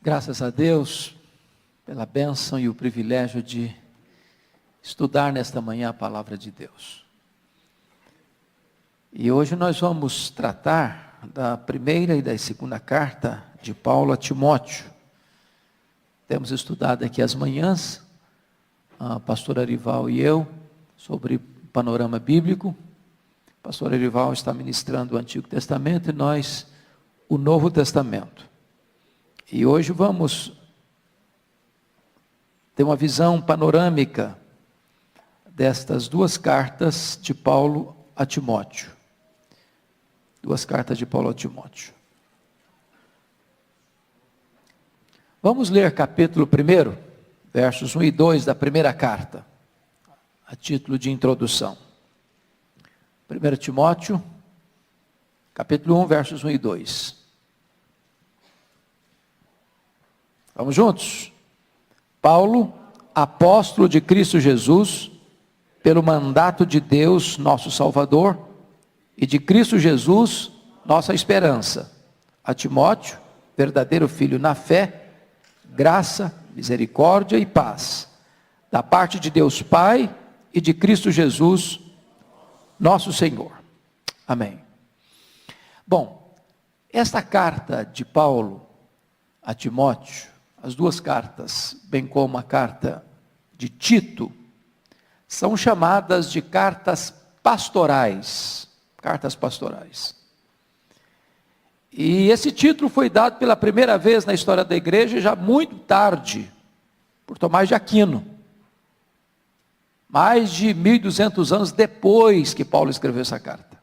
Graças a Deus pela bênção e o privilégio de estudar nesta manhã a palavra de Deus. E hoje nós vamos tratar da primeira e da segunda carta de Paulo a Timóteo. Temos estudado aqui as manhãs, a pastora Arival e eu, sobre panorama bíblico. A pastora Arival está ministrando o Antigo Testamento e nós o Novo Testamento. E hoje vamos ter uma visão panorâmica destas duas cartas de Paulo a Timóteo. Duas cartas de Paulo a Timóteo. Vamos ler capítulo 1, versos 1 e 2 da primeira carta, a título de introdução. 1 Timóteo, capítulo 1, versos 1 e 2. Vamos juntos? Paulo, apóstolo de Cristo Jesus, pelo mandato de Deus, nosso Salvador, e de Cristo Jesus, nossa esperança. A Timóteo, verdadeiro filho na fé, graça, misericórdia e paz, da parte de Deus Pai e de Cristo Jesus, nosso Senhor. Amém. Bom, esta carta de Paulo a Timóteo, as duas cartas, bem como a carta de Tito, são chamadas de cartas pastorais. Cartas pastorais. E esse título foi dado pela primeira vez na história da igreja, já muito tarde, por Tomás de Aquino. Mais de 1200 anos depois que Paulo escreveu essa carta.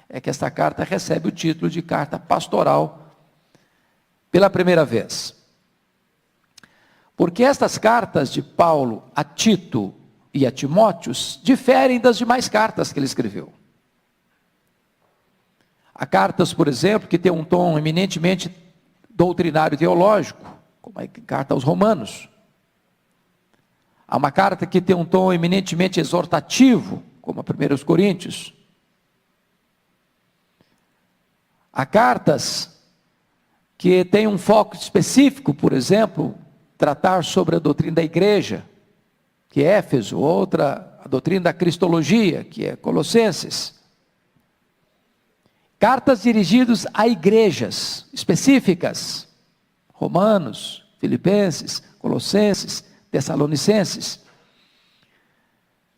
É que esta carta recebe o título de carta pastoral pela primeira vez. Porque estas cartas de Paulo a Tito e a Timóteo diferem das demais cartas que ele escreveu. Há cartas, por exemplo, que têm um tom eminentemente doutrinário teológico, como a carta aos Romanos. Há uma carta que tem um tom eminentemente exortativo, como a 1 Coríntios. Há cartas que têm um foco específico, por exemplo, tratar sobre a doutrina da igreja, que é Éfeso, outra, a doutrina da cristologia, que é Colossenses. Cartas dirigidas a igrejas específicas, Romanos, Filipenses, Colossenses, Tessalonicenses.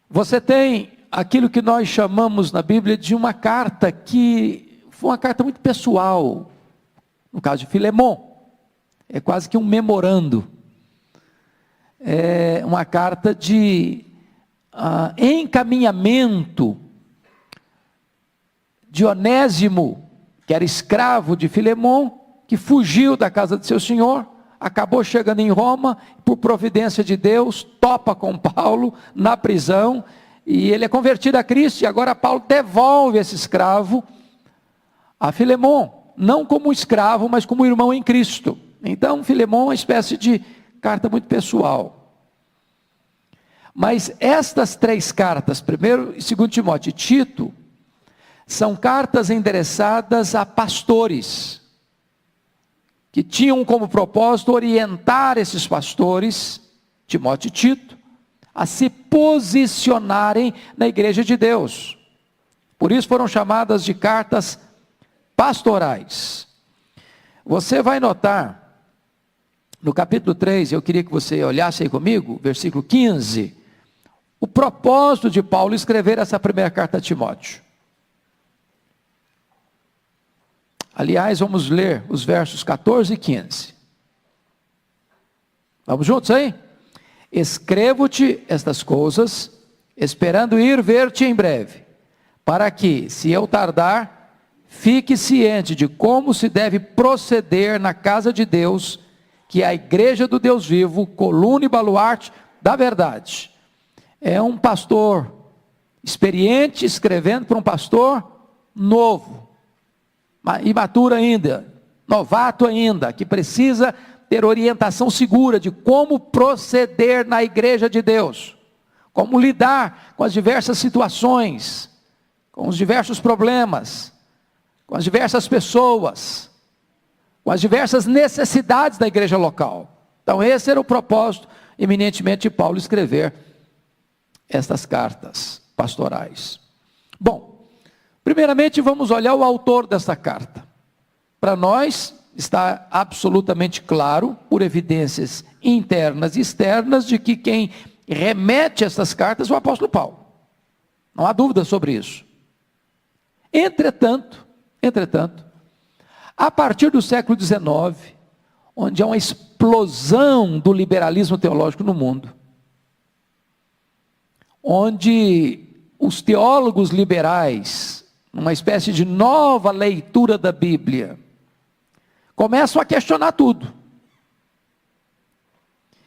Você tem aquilo que nós chamamos na Bíblia de uma carta que foi uma carta muito pessoal, no caso de Filemon, é quase que um memorando. É uma carta de encaminhamento de Onésimo, que era escravo de Filemon, que fugiu da casa de seu senhor, acabou chegando em Roma, por providência de Deus, topa com Paulo na prisão, e ele é convertido a Cristo, e agora Paulo devolve esse escravo a Filemon, não como escravo, mas como irmão em Cristo. Então Filemon é uma espécie de carta muito pessoal. Mas estas três cartas, 1 e 2 Timóteo e Tito, são cartas endereçadas a pastores, que tinham como propósito orientar esses pastores, Timóteo e Tito, a se posicionarem na igreja de Deus. Por isso foram chamadas de cartas pastorais. Você vai notar, no capítulo 3, eu queria que você olhasse aí comigo, versículo 15, o propósito de Paulo escrever essa primeira carta a Timóteo. Aliás, vamos ler os versos 14 e 15. Vamos juntos aí? Escrevo-te estas coisas, esperando ir ver-te em breve, para que, se eu tardar, fique ciente de como se deve proceder na casa de Deus, que é a igreja do Deus vivo, coluna e baluarte da verdade. É um pastor experiente escrevendo para um pastor novo, imaturo ainda, novato ainda, que precisa ter orientação segura de como proceder na igreja de Deus, como lidar com as diversas situações, com os diversos problemas, com as diversas pessoas, com as diversas necessidades da igreja local. Então esse era o propósito eminentemente de Paulo escrever estas cartas pastorais. Bom, primeiramente vamos olhar o autor dessa carta. Para nós está absolutamente claro, por evidências internas e externas, de que quem remete essas cartas é o apóstolo Paulo. Não há dúvida sobre isso. Entretanto, a partir do século XIX, onde há uma explosão do liberalismo teológico no mundo, onde os teólogos liberais, numa espécie de nova leitura da Bíblia, começam a questionar tudo.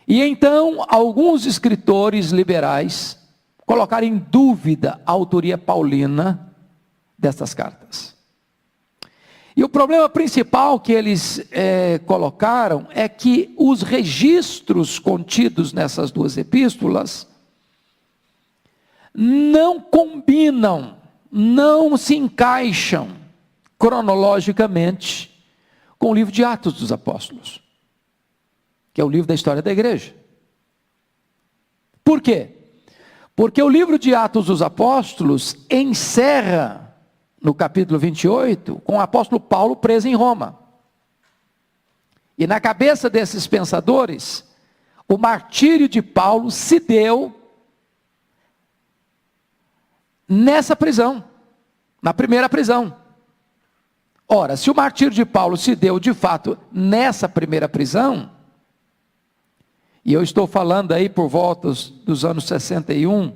E então, alguns escritores liberais colocaram em dúvida a autoria paulina destas cartas. E o problema principal que eles colocaram é que os registros contidos nessas duas epístolas não combinam, não se encaixam cronologicamente com o livro de Atos dos Apóstolos, que é o livro da história da igreja. Por quê? Porque o livro de Atos dos Apóstolos encerra, no capítulo 28, com o apóstolo Paulo preso em Roma. E na cabeça desses pensadores, o martírio de Paulo se deu nessa prisão, na primeira prisão. Ora, se o martírio de Paulo se deu de fato nessa primeira prisão, e eu estou falando aí por volta dos anos 61,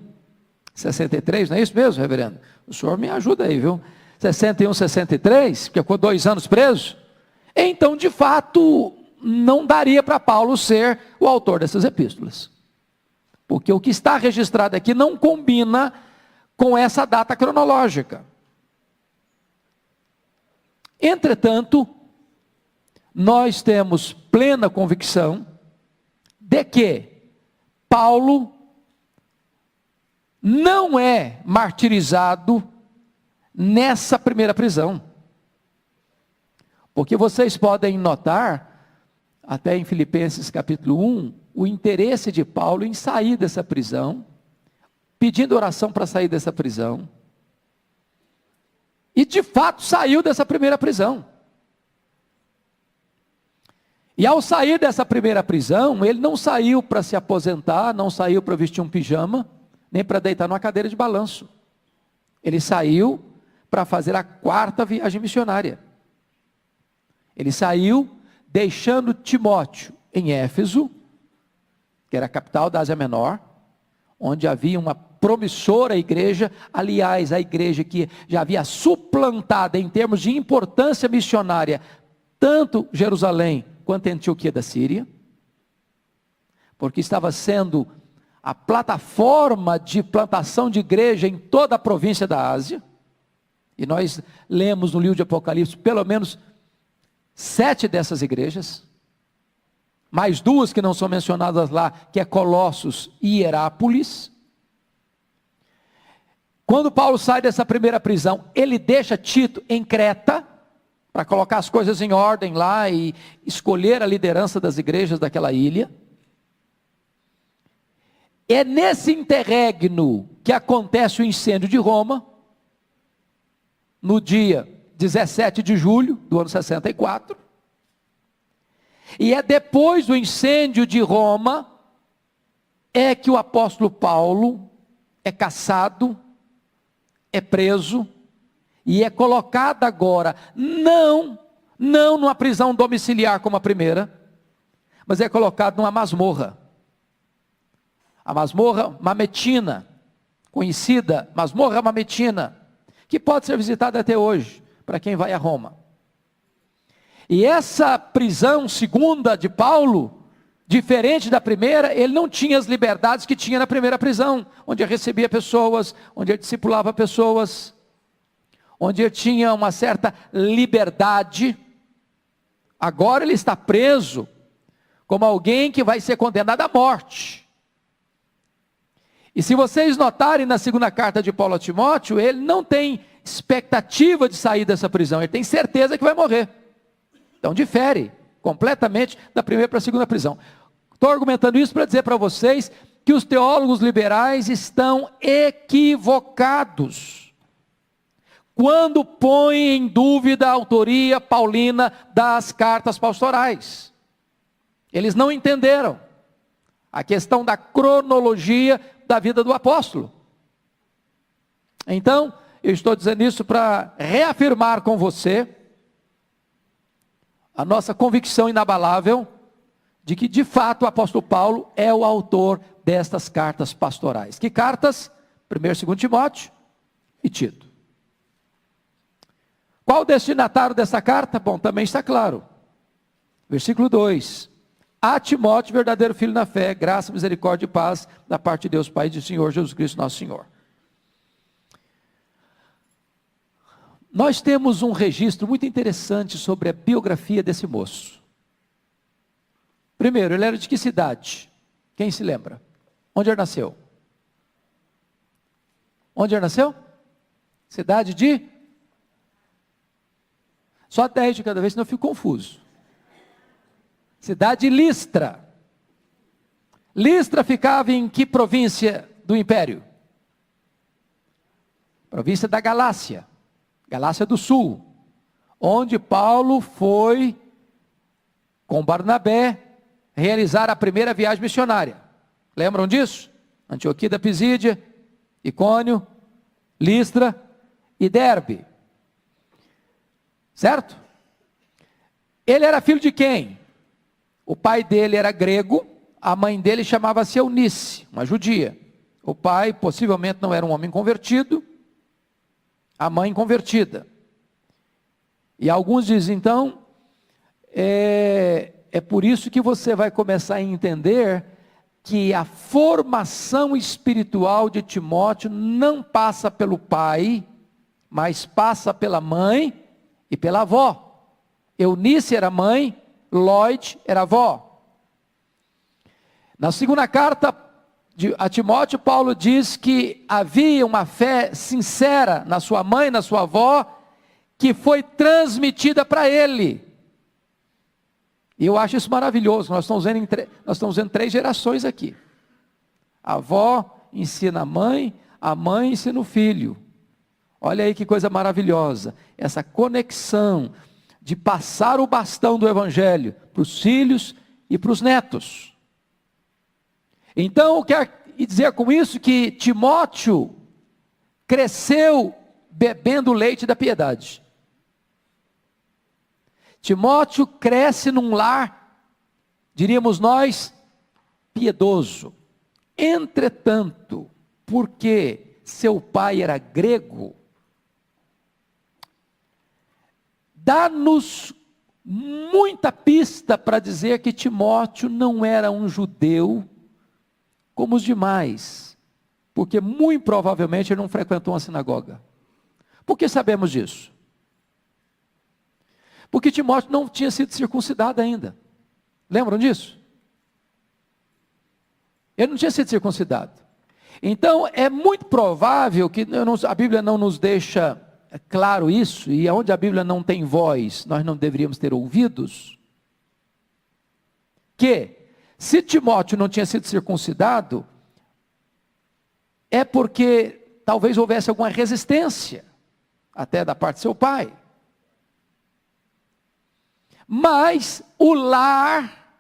63, não é isso mesmo, reverendo? O senhor me ajuda aí, viu? 61, 63, porque ficou 2 anos preso. Então, de fato, não daria para Paulo ser o autor dessas epístolas. Porque o que está registrado aqui não combina com essa data cronológica. Entretanto, nós temos plena convicção de que Paulo não é martirizado nessa primeira prisão. Porque vocês podem notar, até em Filipenses capítulo 1, o interesse de Paulo em sair dessa prisão, pedindo oração para sair dessa prisão. E de fato saiu dessa primeira prisão. E ao sair dessa primeira prisão, ele não saiu para se aposentar, não saiu para vestir um pijama, nem para deitar numa cadeira de balanço. Ele saiu para fazer a 4ª viagem missionária. Ele saiu deixando Timóteo em Éfeso, que era a capital da Ásia Menor, onde havia uma promissora igreja, aliás, a igreja que já havia suplantado em termos de importância missionária, tanto Jerusalém quanto a Antioquia da Síria, porque estava sendo a plataforma de plantação de igreja em toda a província da Ásia, e nós lemos no livro de Apocalipse, pelo menos 7 dessas igrejas, mais 2 que não são mencionadas lá, que é Colossos e Hierápolis. Quando Paulo sai dessa primeira prisão, ele deixa Tito em Creta, para colocar as coisas em ordem lá e escolher a liderança das igrejas daquela ilha. É nesse interregno que acontece o incêndio de Roma, no dia 17 de julho do ano 64. E é depois do incêndio de Roma, é que o apóstolo Paulo é caçado, é preso, e é colocado agora, não numa prisão domiciliar como a primeira, mas é colocado numa masmorra. A masmorra mametina, conhecida masmorra mametina, que pode ser visitada até hoje, para quem vai a Roma. E essa prisão segunda de Paulo, diferente da primeira, ele não tinha as liberdades que tinha na primeira prisão, onde ele recebia pessoas, onde ele discipulava pessoas, onde ele tinha uma certa liberdade. Agora ele está preso como alguém que vai ser condenado à morte. E se vocês notarem na segunda carta de Paulo a Timóteo, ele não tem expectativa de sair dessa prisão, ele tem certeza que vai morrer. Então difere completamente da primeira para a segunda prisão. Estou argumentando isso para dizer para vocês que os teólogos liberais estão equivocados quando põem em dúvida a autoria paulina das cartas pastorais. Eles não entenderam a questão da cronologia da vida do apóstolo. Então, eu estou dizendo isso para reafirmar com você a nossa convicção inabalável de que, de fato, o apóstolo Paulo é o autor destas cartas pastorais. Que cartas? 1º e 2º Timóteo e Tito. Qual o destinatário dessa carta? Bom, também está claro. Versículo 2. A Timóteo, verdadeiro filho na fé, graça, misericórdia e paz da parte de Deus Pai e do Senhor Jesus Cristo nosso Senhor. Nós temos um registro muito interessante sobre a biografia desse moço. Primeiro, ele era de que cidade? Quem se lembra? Onde ele nasceu? Onde ele nasceu? Cidade de? Só 10 de cada vez, senão eu fico confuso. Cidade de Listra. Listra ficava em que província do Império? Província da Galácia. Galácia do Sul. Onde Paulo foi, com Barnabé, realizar a primeira viagem missionária. Lembram disso? Antioquia da Pisídia, Icônio, Listra e Derbe. Certo? Ele era filho de quem? O pai dele era grego, a mãe dele chamava-se Eunice, uma judia. O pai possivelmente não era um homem convertido, a mãe convertida. E alguns dizem, então, é por isso que você vai começar a entender que a formação espiritual de Timóteo não passa pelo pai, mas passa pela mãe e pela avó. Eunice era mãe, Lloyd era avó. Na segunda carta a Timóteo, Paulo diz que havia uma fé sincera na sua mãe, na sua avó, que foi transmitida para ele. E eu acho isso maravilhoso. Nós estamos vendo 3 gerações aqui. A avó ensina a mãe ensina o filho. Olha aí que coisa maravilhosa. Essa conexão de passar o bastão do evangelho para os filhos e para os netos. Então, eu quero dizer com isso que Timóteo cresceu bebendo o leite da piedade. Timóteo cresce num lar, diríamos nós, piedoso. Entretanto, porque seu pai era grego, dá-nos muita pista para dizer que Timóteo não era um judeu como os demais, porque muito provavelmente ele não frequentou uma sinagoga. Por que sabemos disso? Porque Timóteo não tinha sido circuncidado ainda. Lembram disso? Ele não tinha sido circuncidado. Então é muito provável que a Bíblia não nos deixa claro isso, e onde a Bíblia não tem voz, nós não deveríamos ter ouvidos, que se Timóteo não tinha sido circuncidado, é porque talvez houvesse alguma resistência, até da parte de seu pai. Mas o lar,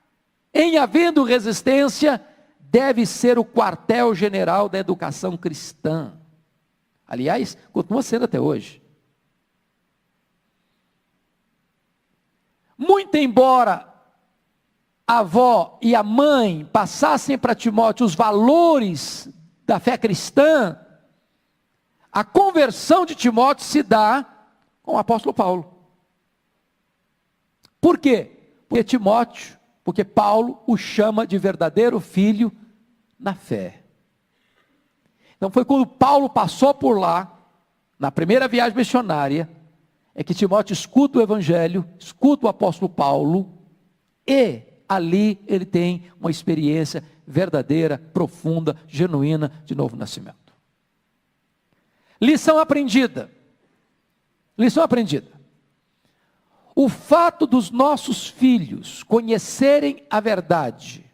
em havendo resistência, deve ser o quartel-general da educação cristã. Aliás, continua sendo até hoje. Muito embora a avó e a mãe passassem para Timóteo os valores da fé cristã, a conversão de Timóteo se dá com o apóstolo Paulo. Por quê? Porque Paulo o chama de verdadeiro filho na fé. Então foi quando Paulo passou por lá, na primeira viagem missionária, é que Timóteo escuta o evangelho, escuta o apóstolo Paulo, e ali ele tem uma experiência verdadeira, profunda, genuína de novo nascimento. Lição aprendida. Lição aprendida. O fato dos nossos filhos conhecerem a verdade,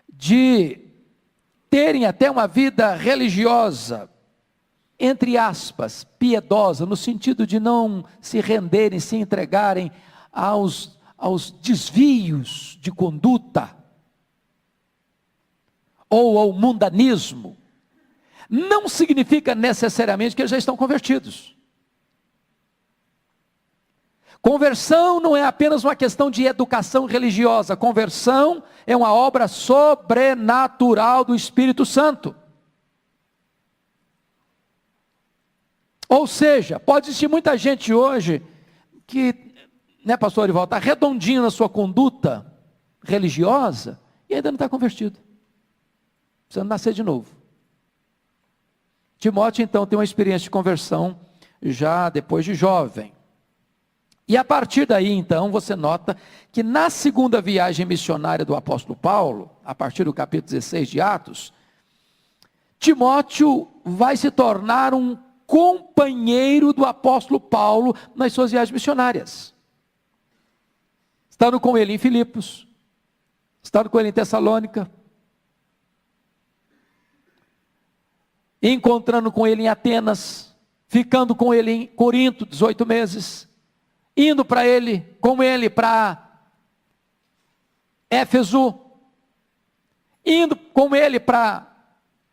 de terem até uma vida religiosa, entre aspas, piedosa, no sentido de não se renderem, se entregarem aos desvios de conduta, ou ao mundanismo, não significa necessariamente que eles já estão convertidos. Conversão não é apenas uma questão de educação religiosa. Conversão é uma obra sobrenatural do Espírito Santo. Ou seja, pode existir muita gente hoje que, né, pastor Orival, está redondinho na sua conduta religiosa e ainda não está convertido. Precisando nascer de novo. Timóteo, então, tem uma experiência de conversão já depois de jovem. E a partir daí, então, você nota que na segunda viagem missionária do apóstolo Paulo, a partir do capítulo 16 de Atos, Timóteo vai se tornar um companheiro do apóstolo Paulo nas suas viagens missionárias. Estando com ele em Filipos, estando com ele em Tessalônica, encontrando com ele em Atenas, ficando com ele em Corinto, 18 meses, indo com ele para Éfeso, indo com ele para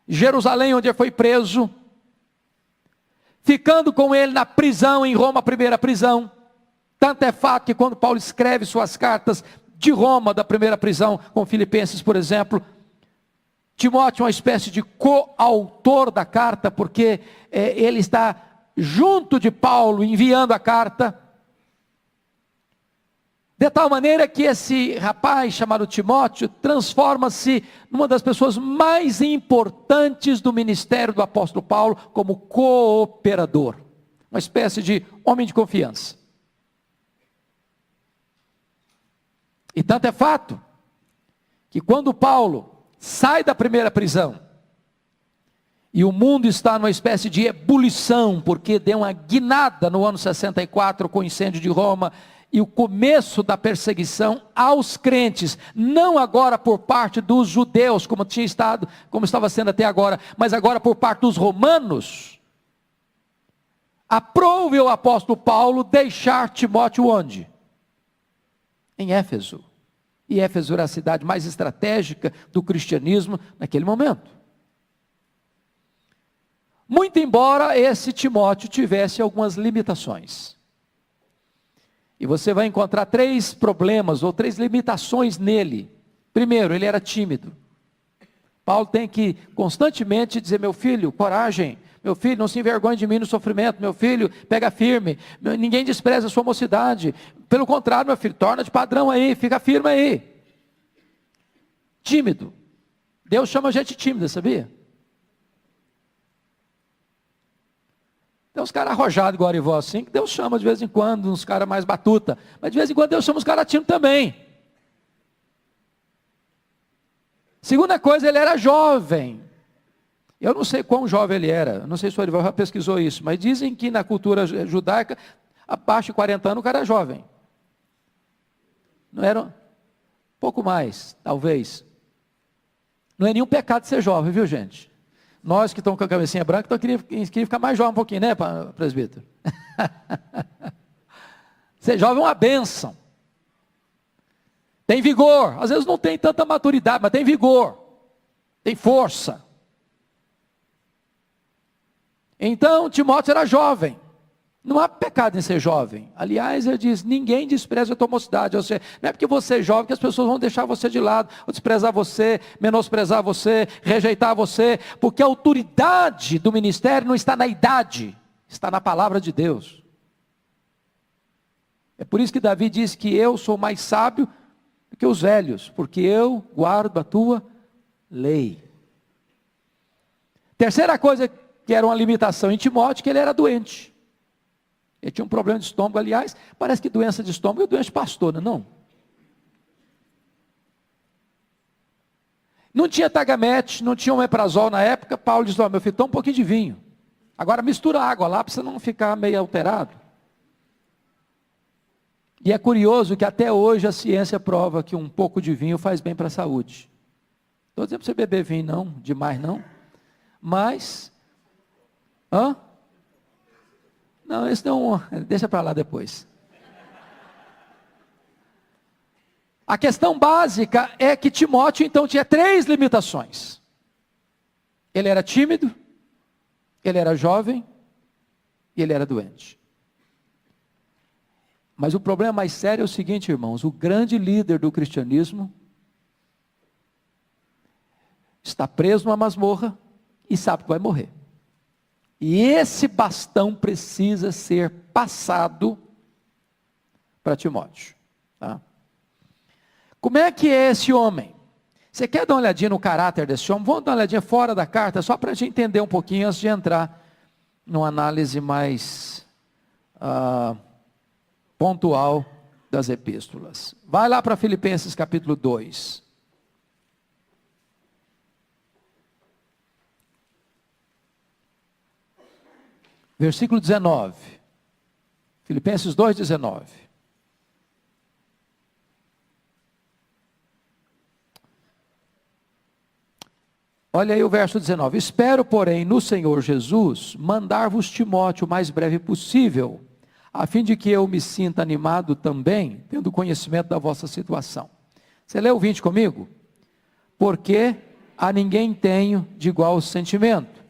Jerusalém, onde ele foi preso, ficando com ele na prisão em Roma, a primeira prisão. Tanto é fato que quando Paulo escreve suas cartas de Roma, da primeira prisão, com Filipenses, por exemplo, Timóteo é uma espécie de coautor da carta, porque ele está junto de Paulo, enviando a carta, de tal maneira que esse rapaz chamado Timóteo transforma-se numa das pessoas mais importantes do ministério do apóstolo Paulo, como cooperador, uma espécie de homem de confiança. E tanto é fato, que quando Paulo sai da primeira prisão, e o mundo está numa espécie de ebulição, porque deu uma guinada no ano 64 com o incêndio de Roma, e o começo da perseguição aos crentes, não agora por parte dos judeus, como estava sendo até agora, mas agora por parte dos romanos, aprove o apóstolo Paulo deixar Timóteo onde? Em Éfeso. E Éfeso era a cidade mais estratégica do cristianismo naquele momento. Muito embora esse Timóteo tivesse algumas limitações. E você vai encontrar 3 problemas ou 3 limitações nele. Primeiro, ele era tímido. Paulo tem que constantemente dizer: meu filho, coragem, meu filho, não se envergonhe de mim no sofrimento, meu filho, pega firme, ninguém despreza a sua mocidade, pelo contrário, meu filho, torna de padrão aí, fica firme aí. Tímido. Deus chama a gente tímida, sabia? Tem uns caras arrojados igual Arival assim, que Deus chama de vez em quando, uns caras mais batuta, mas de vez em quando Deus chama uns caras tímidos também. Segunda coisa, ele era jovem. Eu não sei quão jovem ele era, eu não sei se o Arival já pesquisou isso, mas dizem que na cultura judaica, abaixo de 40 anos o cara é jovem. Não era? Pouco mais, talvez. Não é nenhum pecado ser jovem, viu, gente? Nós que estamos com a cabecinha branca, então queria ficar mais jovem um pouquinho, né, presbítero? Ser jovem é uma bênção. Tem vigor. Às vezes não tem tanta maturidade, mas tem vigor. Tem força. Então, Timóteo era jovem. Não há pecado em ser jovem. Aliás, ele diz: ninguém despreza a tua mocidade. Ou seja, não é porque você é jovem que as pessoas vão deixar você de lado, ou desprezar você, menosprezar você, rejeitar você, porque a autoridade do ministério não está na idade, está na palavra de Deus. É por isso que Davi diz que eu sou mais sábio do que os velhos, porque eu guardo a tua lei. Terceira coisa que era uma limitação em Timóteo, que ele era doente. Ele tinha um problema de estômago, aliás, parece que doença de estômago é doença de pastor, não? Não tinha tagamete, não tinha omeprazol na época. Paulo diz: ó, meu filho, toma um pouquinho de vinho. Agora mistura água lá, para você não ficar meio alterado. E é curioso que até hoje a ciência prova que um pouco de vinho faz bem para a saúde. Estou dizendo para você beber vinho não, demais não. Mas, não, esse não, deixa para lá depois. A questão básica é que Timóteo então tinha 3 limitações. Ele era tímido, ele era jovem e ele era doente. Mas o problema mais sério é o seguinte, irmãos, o grande líder do cristianismo está preso numa masmorra e sabe que vai morrer. E esse bastão precisa ser passado para Timóteo. Tá? Como é que é esse homem? Você quer dar uma olhadinha no caráter desse homem? Vamos dar uma olhadinha fora da carta, só para a gente entender um pouquinho, antes de entrar numa análise mais pontual das epístolas. Vai lá para Filipenses capítulo 2. Versículo 19. Filipenses 2, 19. Olha aí o verso 19. Espero, porém, no Senhor Jesus, mandar-vos Timóteo o mais breve possível, a fim de que eu me sinta animado também, tendo conhecimento da vossa situação. Você lê o 20 comigo? Porque a ninguém tenho de igual sentimento,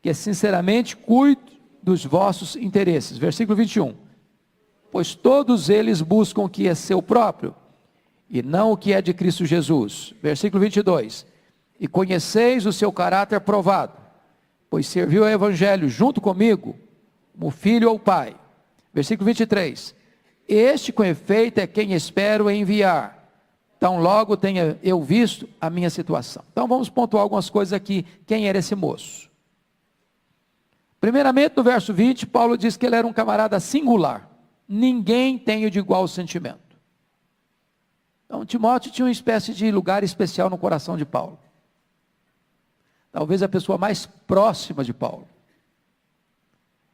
que sinceramente cuido dos vossos interesses. Versículo 21. Pois todos eles buscam o que é seu próprio, e não o que é de Cristo Jesus. Versículo 22. E conheceis o seu caráter provado, pois serviu ao Evangelho junto comigo, como filho ou pai. Versículo 23. Este com efeito é quem espero enviar, tão logo tenha eu visto a minha situação. Então vamos pontuar algumas coisas aqui, quem era esse moço. Primeiramente no verso 20, Paulo diz que ele era um camarada singular, ninguém tem de igual sentimento. Então Timóteo tinha uma espécie de lugar especial no coração de Paulo. Talvez a pessoa mais próxima de Paulo.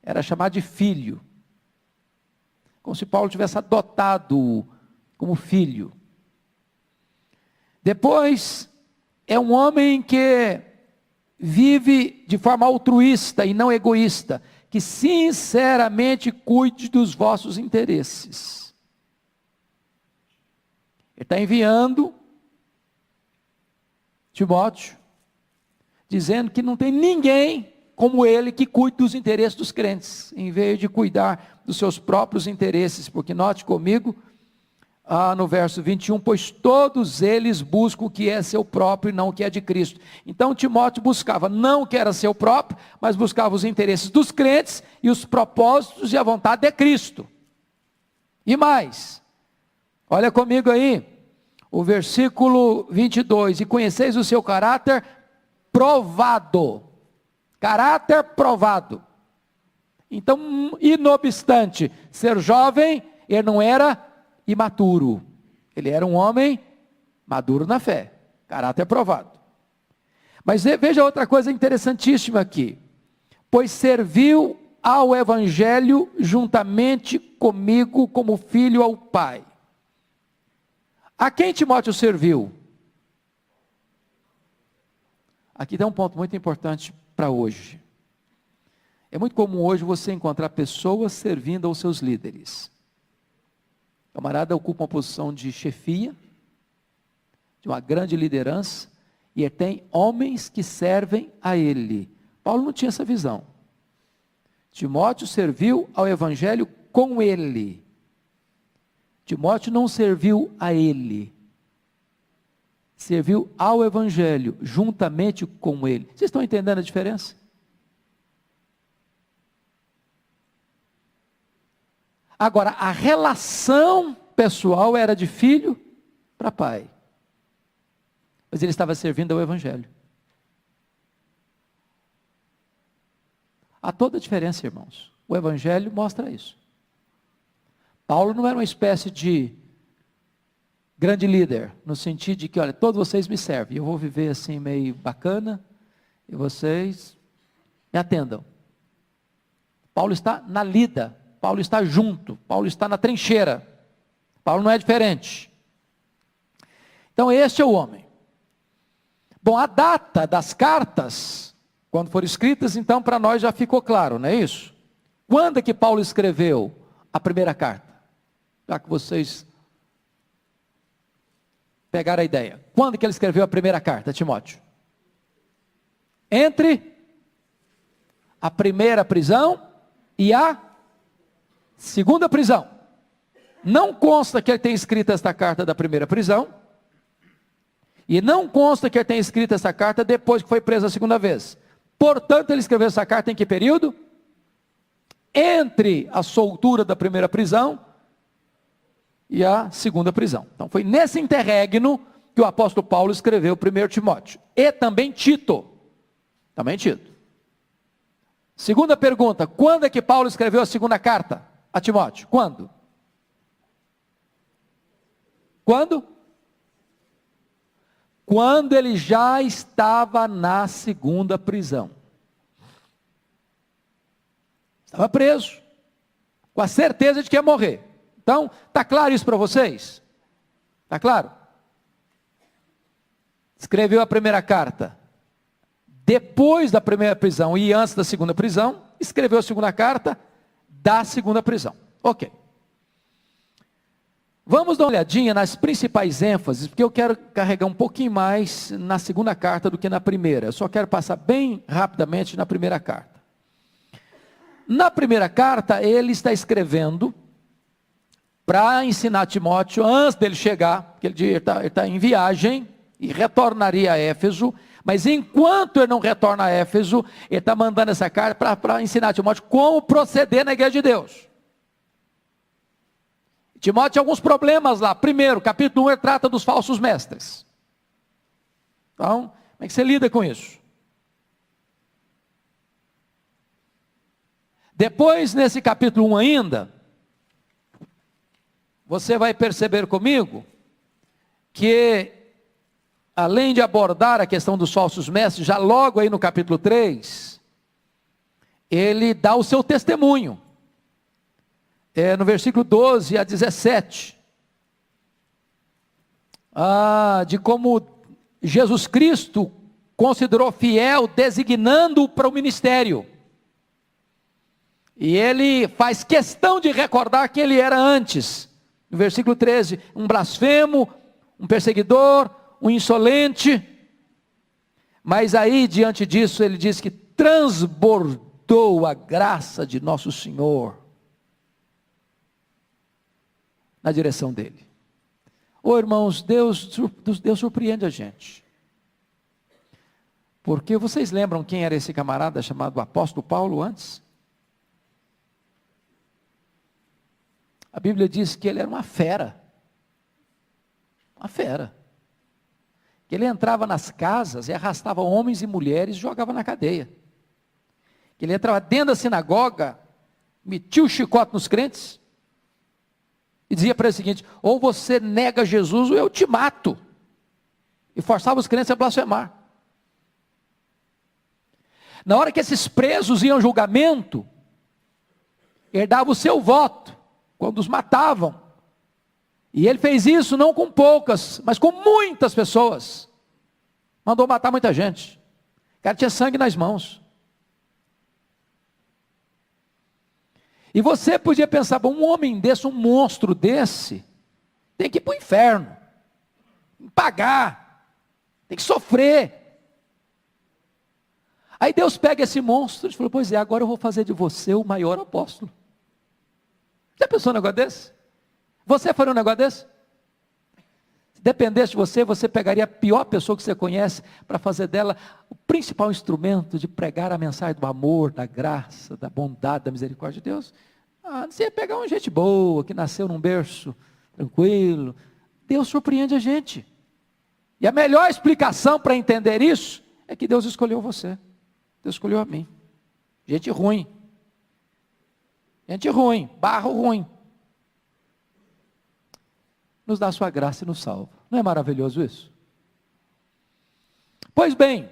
Era chamado de filho. Como se Paulo tivesse adotado como filho. Depois, é um homem que vive de forma altruísta e não egoísta, que sinceramente cuide dos vossos interesses. Ele está enviando Timóteo, dizendo que não tem ninguém como ele que cuide dos interesses dos crentes, em vez de cuidar dos seus próprios interesses, porque note comigo, no verso 21, pois todos eles buscam o que é seu próprio e não o que é de Cristo. Então Timóteo buscava não o que era seu próprio, mas buscava os interesses dos crentes e os propósitos e a vontade de Cristo. E mais, olha comigo aí, o versículo 22, e conheceis o seu caráter provado, caráter provado. Então, e não obstante ser jovem, ele não era imaturo, ele era um homem maduro na fé, caráter provado. Mas veja outra coisa interessantíssima aqui, pois serviu ao Evangelho juntamente comigo como filho ao Pai. A quem Timóteo serviu? Aqui tem um ponto muito importante para hoje. É muito comum hoje você encontrar pessoas servindo aos seus líderes. O camarada ocupa uma posição de chefia, de uma grande liderança, e ele tem homens que servem a ele. Paulo não tinha essa visão. Timóteo serviu ao Evangelho com ele. Timóteo não serviu a ele. Serviu ao Evangelho, juntamente com ele. Vocês estão entendendo a diferença? Agora, a relação pessoal era de filho para pai. Mas ele estava servindo ao Evangelho. Há toda a diferença, irmãos. O Evangelho mostra isso. Paulo não era uma espécie de grande líder, no sentido de que, olha, todos vocês me servem, eu vou viver assim meio bacana, e vocês me atendam. Paulo está na lida, Paulo está junto, Paulo está na trincheira. Paulo não é diferente. Então este é o homem. Bom, a data das cartas, quando foram escritas, então para nós já ficou claro, não é isso? Quando é que Paulo escreveu a primeira carta? Já que vocês pegaram a ideia. Quando que ele escreveu a primeira carta, Timóteo? Entre a primeira prisão e a segunda prisão. Não consta que ele tenha escrito esta carta da primeira prisão, e não consta que ele tenha escrito essa carta depois que foi preso a segunda vez. Portanto, ele escreveu essa carta em que período? Entre a soltura da primeira prisão e a segunda prisão. Então foi nesse interregno que o apóstolo Paulo escreveu 1 Timóteo. E também Tito. Também Tito. Segunda pergunta, quando é que Paulo escreveu a segunda carta a Timóteo? Quando? Quando? Quando ele já estava na segunda prisão. Estava preso, com a certeza de que ia morrer. Então, está claro isso para vocês? Está claro? Escreveu a primeira carta depois da primeira prisão e antes da segunda prisão, escreveu a segunda carta da segunda prisão. Ok. Vamos dar uma olhadinha nas principais ênfases, porque eu quero carregar um pouquinho mais na segunda carta do que na primeira. Eu só quero passar bem rapidamente na primeira carta. Na primeira carta, ele está escrevendo para ensinar Timóteo, antes dele chegar, porque ele está em viagem e retornaria a Éfeso, mas enquanto ele não retorna a Éfeso, ele está mandando essa carta para ensinar Timóteo como proceder na igreja de Deus. Timóteo tinha alguns problemas lá. Primeiro, capítulo 1, ele trata dos falsos mestres. Então, como é que você lida com isso? Depois, nesse capítulo 1 ainda, você vai perceber comigo, que além de abordar a questão dos falsos mestres, já logo aí no capítulo 3, ele dá o seu testemunho. No versículo 12 a 17, de como Jesus Cristo considerou fiel, designando-o para o ministério. E ele faz questão de recordar quem ele era antes. No versículo 13, um blasfemo, um perseguidor, um insolente. Mas aí, diante disso, ele diz que transbordou a graça de nosso Senhor na direção dele. Irmãos, Deus surpreende a gente. Porque vocês lembram quem era esse camarada chamado apóstolo Paulo antes? A Bíblia diz que ele era uma fera. Uma fera. Que ele entrava nas casas e arrastava homens e mulheres e jogava na cadeia. Que ele entrava dentro da sinagoga, metia o chicote nos crentes e dizia para ele o seguinte: ou você nega Jesus ou eu te mato. E forçava os crentes a blasfemar. Na hora que esses presos iam ao julgamento, ele dava o seu voto quando os matavam. E ele fez isso não com poucas, mas com muitas pessoas. Mandou matar muita gente. O cara tinha sangue nas mãos. E você podia pensar, bom, um homem desse, um monstro desse, tem que ir para o inferno, tem que pagar, tem que sofrer. Aí Deus pega esse monstro e falou, pois é, agora eu vou fazer de você o maior apóstolo. Já pensou um negócio desse? Você faria um negócio desse? Se dependesse de você, você pegaria a pior pessoa que você conhece para fazer dela o principal instrumento de pregar a mensagem do amor, da graça, da bondade, da misericórdia de Deus. Você ia pegar uma gente boa, que nasceu num berço tranquilo. Deus surpreende a gente. E a melhor explicação para entender isso é que Deus escolheu você. Deus escolheu a mim. Gente ruim. Gente ruim, barro ruim. Nos dá a sua graça e nos salva. Não é maravilhoso isso? Pois bem,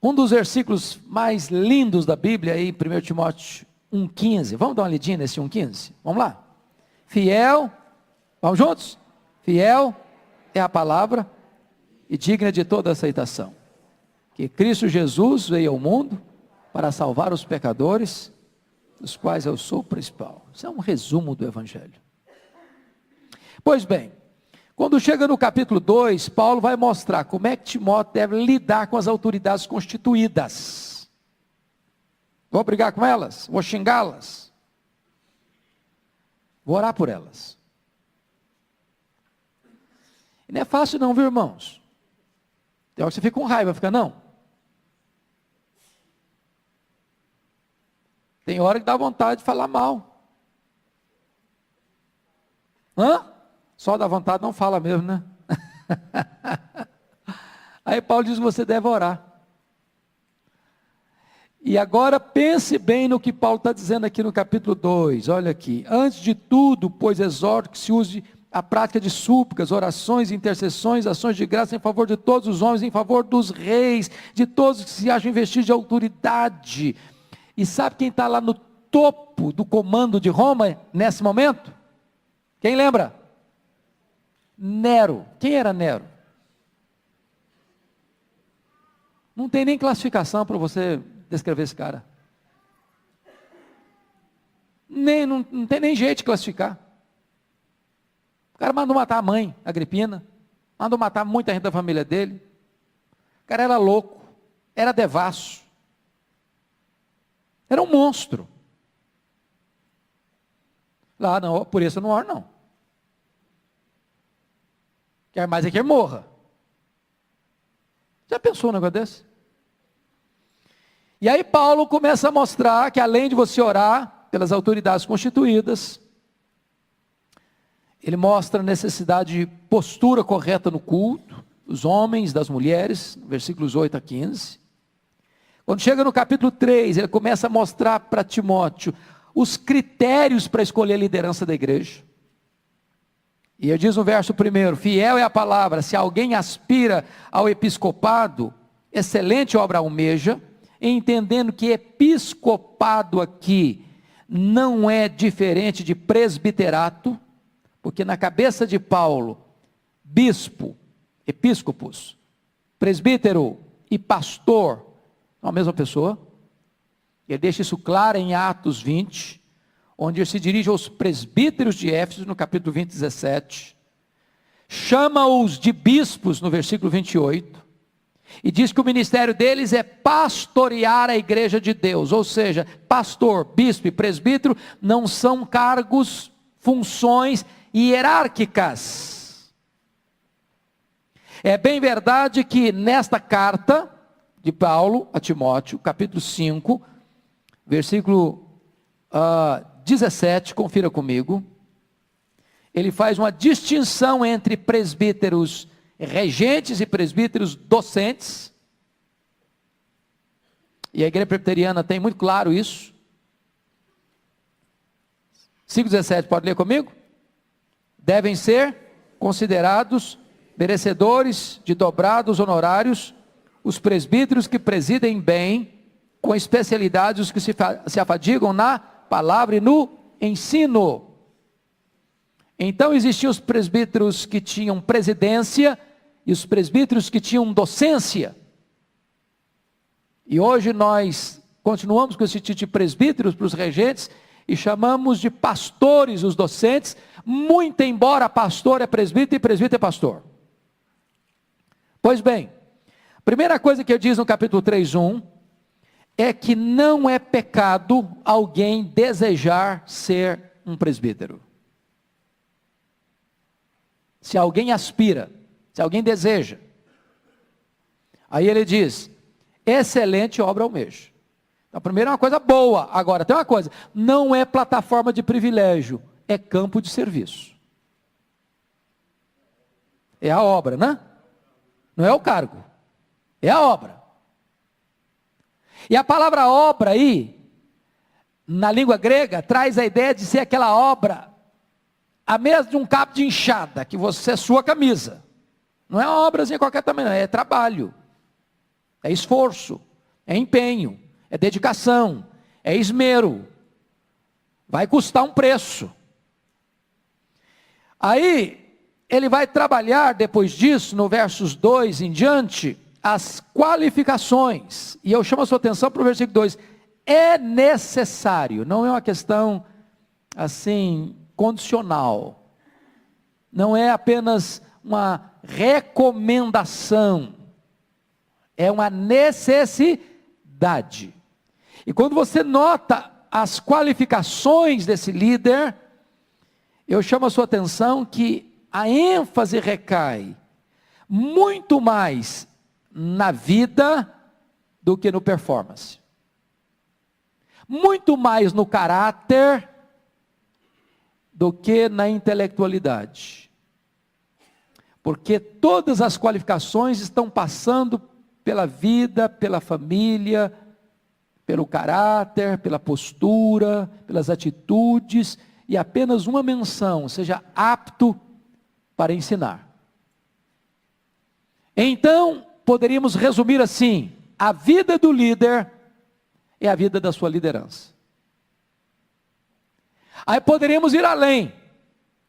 um dos versículos mais lindos da Bíblia, aí, 1 Timóteo 1,15. Vamos dar uma lidinha nesse 1,15? Vamos lá? fiel, vamos juntos? Fiel é a palavra e digna de toda aceitação. Que Cristo Jesus veio ao mundo para salvar os pecadores, dos quais eu sou o principal. Isso é um resumo do Evangelho. Pois bem, quando chega no capítulo 2, Paulo vai mostrar como é que Timóteo deve lidar com as autoridades constituídas. Vou brigar com elas? Vou xingá-las? Vou orar por elas. E não é fácil não, viu, irmãos? Tem hora que você fica com raiva, fica não? Tem hora que dá vontade de falar mal. Hã? Só dá vontade, não fala mesmo, né? Aí Paulo diz que você deve orar. E agora pense bem no que Paulo está dizendo aqui no capítulo 2, olha aqui. Antes de tudo, pois exorto que se use a prática de súplicas, orações, intercessões, ações de graça em favor de todos os homens, em favor dos reis, de todos que se acham investidos de autoridade. E sabe quem está lá no topo do comando de Roma nesse momento? Quem lembra? Nero. Quem era Nero? Não tem nem classificação para você descrever esse cara. Não tem nem jeito de classificar. O cara mandou matar a mãe, Agripina. Mandou matar muita gente da família dele. O cara era louco. Era devasso. Era um monstro. Lá, não, por isso eu não oro, não. Quer mais é que ele morra. Já pensou um negócio desse? E aí Paulo começa a mostrar que além de você orar pelas autoridades constituídas, ele mostra a necessidade de postura correta no culto, dos homens, das mulheres, versículos 8 a 15. Quando chega no capítulo 3, ele começa a mostrar para Timóteo os critérios para escolher a liderança da igreja. E ele diz no verso 1, fiel é a palavra, se alguém aspira ao episcopado, excelente obra almeja, entendendo que episcopado aqui não é diferente de presbiterato, porque na cabeça de Paulo, bispo, episcopos, presbítero e pastor, são a mesma pessoa. Ele deixa isso claro em Atos 20, onde ele se dirige aos presbíteros de Éfeso, no capítulo 20, 17, chama-os de bispos, no versículo 28, e diz que o ministério deles é pastorear a igreja de Deus, ou seja, pastor, bispo e presbítero não são cargos, funções hierárquicas. É bem verdade que nesta carta de Paulo a Timóteo, capítulo 5, versículo 17, confira comigo, ele faz uma distinção entre presbíteros regentes e presbíteros docentes, e a igreja presbiteriana tem muito claro isso. 5,17, pode ler comigo? Devem ser considerados merecedores de dobrados honorários os presbíteros que presidem bem, com especialidade os que se afadigam na palavra e no ensino. Então existiam os presbíteros que tinham presidência e os presbíteros que tinham docência. E hoje nós continuamos com esse tipo de presbíteros para os regentes e chamamos de pastores os docentes, muito embora pastor é presbítero e presbítero é pastor. Pois bem, a primeira coisa que ele diz no capítulo 3:1 é que não é pecado alguém desejar ser um presbítero. Se alguém aspira, se alguém deseja. Aí ele diz, excelente obra almeja. Então, primeiro é uma coisa boa. Agora, tem uma coisa, não é plataforma de privilégio, é campo de serviço. É a obra, né? Não é o cargo, é a obra. E a palavra obra aí, na língua grega, traz a ideia de ser aquela obra, a mesma de um cabo de enxada, que você sua camisa. Não é uma obrazinha qualquer tamanho, é trabalho, é esforço, é empenho, é dedicação, é esmero. Vai custar um preço. Aí, ele vai trabalhar depois disso, no versos 2 em diante, as qualificações. E eu chamo a sua atenção para o versículo 2. É necessário, não é uma questão assim, condicional. Não é apenas uma recomendação. É uma necessidade. E quando você nota as qualificações desse líder, eu chamo a sua atenção que a ênfase recai muito mais na vida do que no performance. Muito mais no caráter do que na intelectualidade. Porque todas as qualificações estão passando pela vida, pela família, pelo caráter, pela postura, pelas atitudes, e apenas uma menção: seja apto para ensinar. Então, poderíamos resumir assim: a vida do líder é a vida da sua liderança. Aí poderíamos ir além,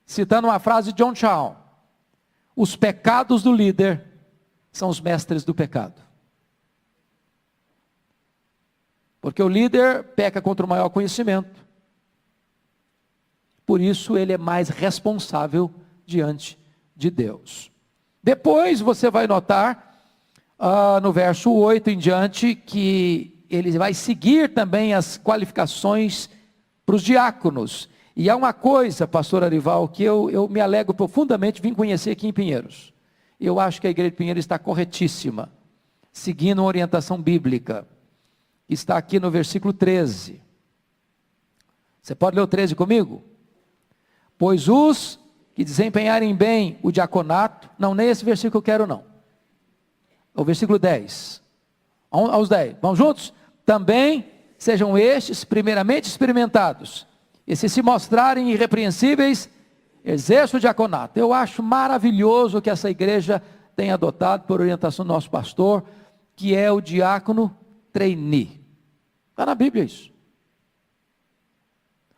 citando uma frase de John Chao: os pecados do líder são os mestres do pecado. Porque o líder peca contra o maior conhecimento. Por isso ele é mais responsável diante de Deus. Depois você vai notar, no verso 8 em diante, que ele vai seguir também as qualificações para os diáconos. E há uma coisa, pastor Arival, que eu me alegro profundamente, vim conhecer aqui em Pinheiros. Eu acho que a igreja de Pinheiros está corretíssima, seguindo uma orientação bíblica. Está aqui no versículo 13. Você pode ler o 13 comigo? Pois os que desempenharem bem o diaconato, não, nem esse versículo eu quero não. O versículo 10. Aos 10, vamos juntos? Também sejam estes primeiramente experimentados, e se mostrarem irrepreensíveis, exerçam o diaconato. Eu acho maravilhoso que essa igreja tenha adotado, por orientação do nosso pastor, que é o diácono trainee. Está na Bíblia isso.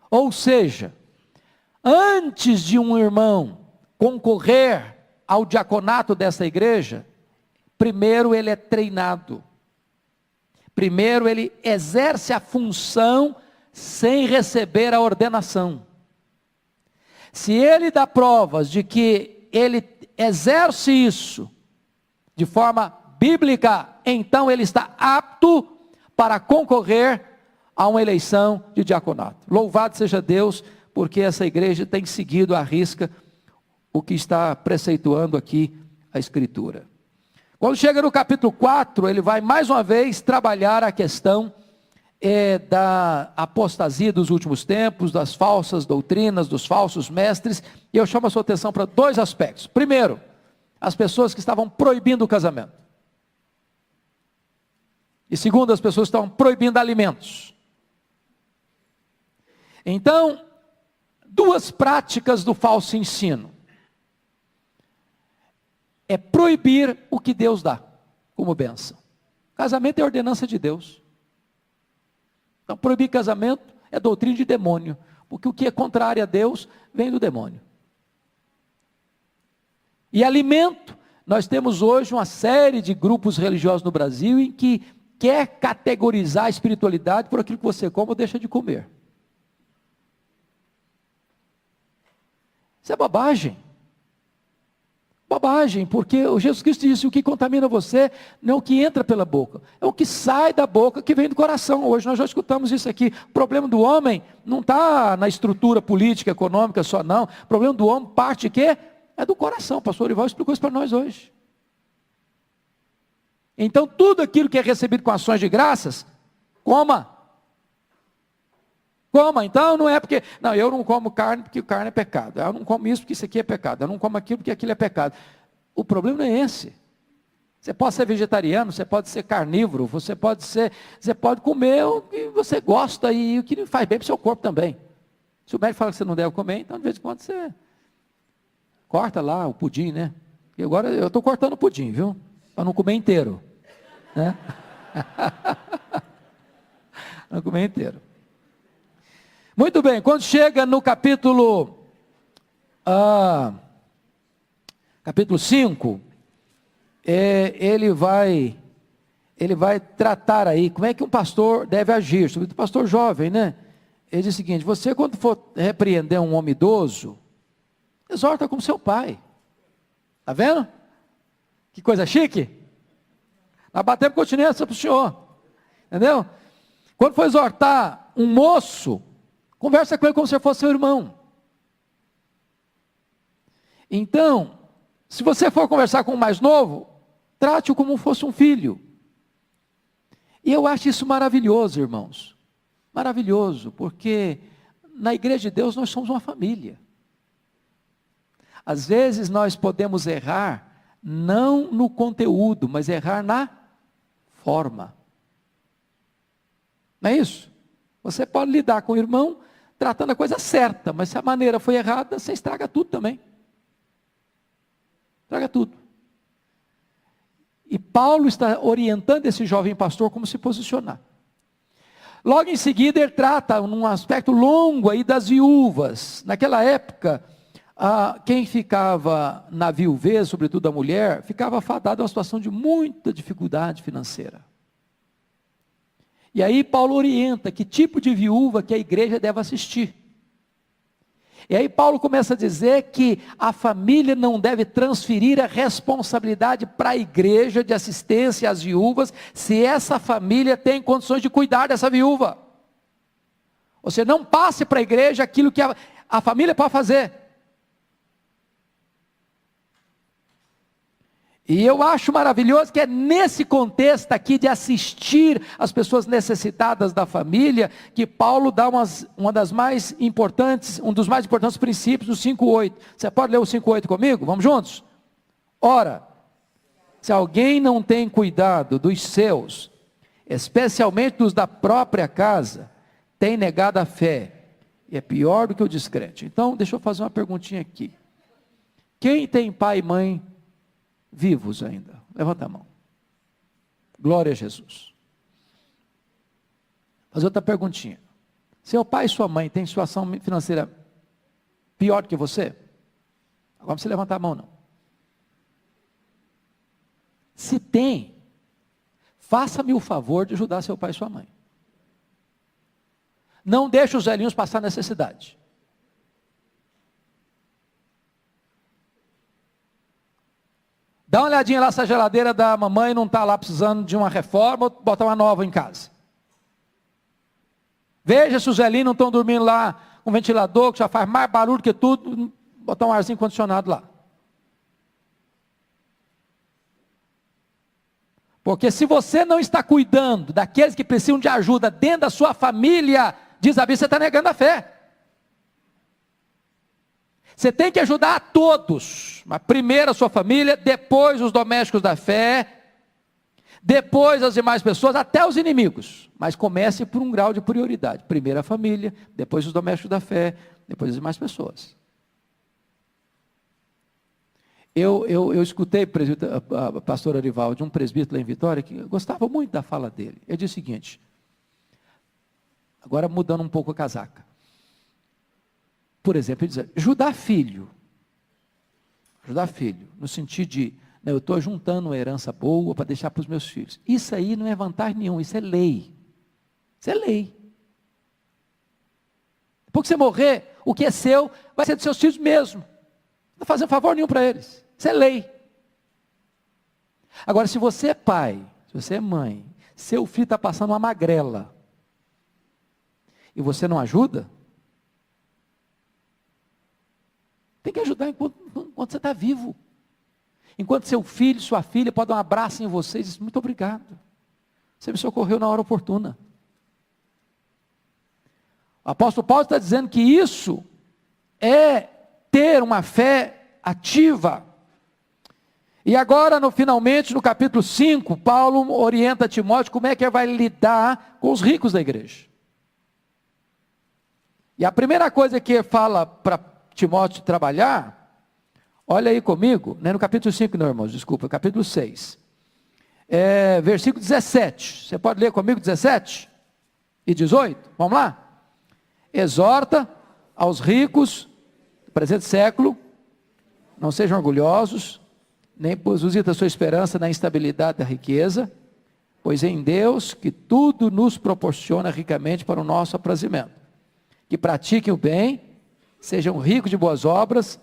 Ou seja, antes de um irmão concorrer ao diaconato dessa igreja, primeiro ele é treinado. Primeiro ele exerce a função sem receber a ordenação. Se ele dá provas de que ele exerce isso de forma bíblica, então ele está apto para concorrer a uma eleição de diaconato. Louvado seja Deus, porque essa igreja tem seguido à risca o que está preceituando aqui a Escritura. Quando chega no capítulo 4, ele vai mais uma vez trabalhar a questão da apostasia dos últimos tempos, das falsas doutrinas, dos falsos mestres, e eu chamo a sua atenção para dois aspectos. Primeiro, as pessoas que estavam proibindo o casamento. E segundo, as pessoas que estavam proibindo alimentos. Então, duas práticas do falso ensino. É proibir o que Deus dá como bênção. Casamento é ordenança de Deus. Então, proibir casamento é doutrina de demônio, porque o que é contrário a Deus vem do demônio. E alimento, nós temos hoje uma série de grupos religiosos no Brasil em que quer categorizar a espiritualidade por aquilo que você come ou deixa de comer. Isso é bobagem. Bobagem, porque o Jesus Cristo disse: o que contamina você não é o que entra pela boca, é o que sai da boca, que vem do coração. Hoje nós já escutamos isso aqui. O problema do homem não está na estrutura política, econômica só não. O problema do homem parte de quê? É do coração. O pastor Orival explicou isso para nós hoje. Então tudo aquilo que é recebido com ações de graças, coma. Coma, então não é porque, não, eu não como carne porque carne é pecado, eu não como isso porque isso aqui é pecado, eu não como aquilo porque aquilo é pecado. O problema não é esse. Você pode ser vegetariano, você pode ser carnívoro, você pode comer o que você gosta e o que faz bem para o seu corpo também. Se o médico fala que você não deve comer, então de vez em quando você corta lá o pudim, né? E agora eu estou cortando o pudim, viu? Para não comer inteiro, né? Não comer inteiro. Muito bem, quando chega no capítulo capítulo 5, ele vai tratar aí como é que um pastor deve agir, sobretudo pastor jovem, né? Ele diz o seguinte: você, quando for repreender um homem idoso, exorta como seu pai. Está vendo? Que coisa chique. Nós batemos continência para o senhor. Entendeu? Quando for exortar um moço, conversa com ele como se fosse seu irmão. Então, se você for conversar com o mais novo, trate-o como fosse um filho. E eu acho isso maravilhoso, irmãos. Maravilhoso, porque na igreja de Deus nós somos uma família. Às vezes nós podemos errar, não no conteúdo, mas errar na forma. Não é isso? Você pode lidar com o irmão tratando a coisa certa, mas se a maneira foi errada, você estraga tudo também. Estraga tudo. E Paulo está orientando esse jovem pastor como se posicionar. Logo em seguida ele trata num aspecto longo aí das viúvas. Naquela época, quem ficava na viuvez, sobretudo a mulher, ficava fadado a uma situação de muita dificuldade financeira. E aí Paulo orienta que tipo de viúva que a igreja deve assistir. E aí Paulo começa a dizer que a família não deve transferir a responsabilidade para a igreja de assistência às viúvas, se essa família tem condições de cuidar dessa viúva. Ou seja, não passe para a igreja aquilo que a família pode fazer. E eu acho maravilhoso que é nesse contexto aqui de assistir as pessoas necessitadas da família, que Paulo dá um dos mais importantes princípios do 5:8. Você pode ler o 5:8 comigo? Vamos juntos? Ora, se alguém não tem cuidado dos seus, especialmente dos da própria casa, tem negado a fé, e é pior do que o descrente. Então, deixa eu fazer uma perguntinha aqui. Quem tem pai e mãe vivos ainda? Levanta a mão. Glória a Jesus. Fazer outra perguntinha. Seu pai e sua mãe têm situação financeira pior do que você? Agora não precisa levantar a mão, não. Se tem, faça-me o favor de ajudar seu pai e sua mãe. Não deixe os velhinhos passar necessidade. Dá uma olhadinha lá se a geladeira da mamãe não está lá precisando de uma reforma, ou botar uma nova em casa. Veja se os velhinhos não estão dormindo lá com um ventilador, que já faz mais barulho que tudo, botar um arzinho condicionado lá. Porque se você não está cuidando daqueles que precisam de ajuda dentro da sua família, diz a Bíblia, você está negando a fé. Você tem que ajudar a todos, mas primeiro a sua família, depois os domésticos da fé, depois as demais pessoas, até os inimigos. Mas comece por um grau de prioridade. Primeiro a família, depois os domésticos da fé, depois as demais pessoas. Eu escutei a pastora Arivaldi, um presbítero lá em Vitória, que eu gostava muito da fala dele. Ele disse o seguinte, agora mudando um pouco a casaca. Por exemplo, ele diz, ajudar filho, no sentido de, eu estou juntando uma herança boa para deixar para os meus filhos. Isso aí não é vantagem nenhuma, isso é lei. Isso é lei. Depois que você morrer, o que é seu, vai ser dos seus filhos mesmo. Não está fazendo favor nenhum para eles. Isso é lei. Agora, se você é pai, se você é mãe, seu filho está passando uma magrela, e você não ajuda, tem que ajudar enquanto você está vivo. Enquanto seu filho, sua filha, pode dar um abraço em você e dizer, muito obrigado. Você me socorreu na hora oportuna. O apóstolo Paulo está dizendo que isso é ter uma fé ativa. E agora, finalmente, no capítulo 5, Paulo orienta Timóteo como é que ele vai lidar com os ricos da igreja. E a primeira coisa que ele fala para Timóteo trabalhar, olha aí comigo, não é no capítulo 5 não, irmãos, desculpa, capítulo 6, versículo 17, você pode ler comigo 17 e 18, vamos lá? Exorta aos ricos, presente século, não sejam orgulhosos, nem depositem a sua esperança na instabilidade da riqueza, pois é em Deus que tudo nos proporciona ricamente para o nosso aprazimento. Que pratiquem o bem, sejam ricos de boas obras,